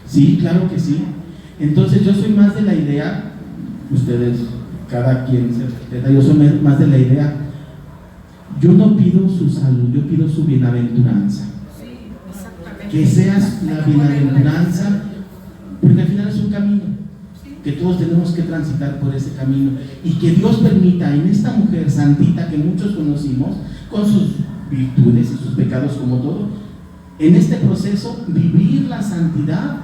Sí, claro que sí. Entonces yo soy más de la idea, ustedes, cada quien se respeta, yo soy más de la idea, yo no pido su salud, yo pido su bienaventuranza. Sí, exactamente. Que seas la bienaventuranza, porque al final es un camino, que todos tenemos que transitar por ese camino, y que Dios permita en esta mujer santita que muchos conocimos, con sus virtudes y sus pecados como todo, en este proceso vivir la santidad,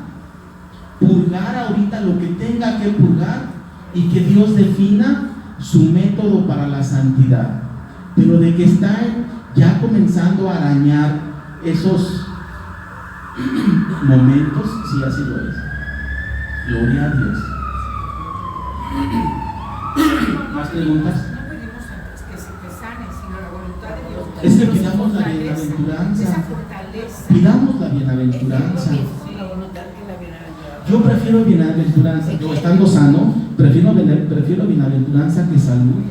purgar ahorita lo que tenga que purgar, y que Dios defina su método para la santidad, pero de que está ya comenzando a arañar esos momentos, sí, así lo es. Gloria a Dios. ¿Más preguntas? No pedimos que se sane, sino la voluntad de Dios. Es que pidamos la bienaventuranza. Esa fortaleza. Pidamos la bienaventuranza. La voluntad que la bienaventuranza. Yo prefiero bienaventuranza. Yo estando sano, prefiero bienaventuranza que salud.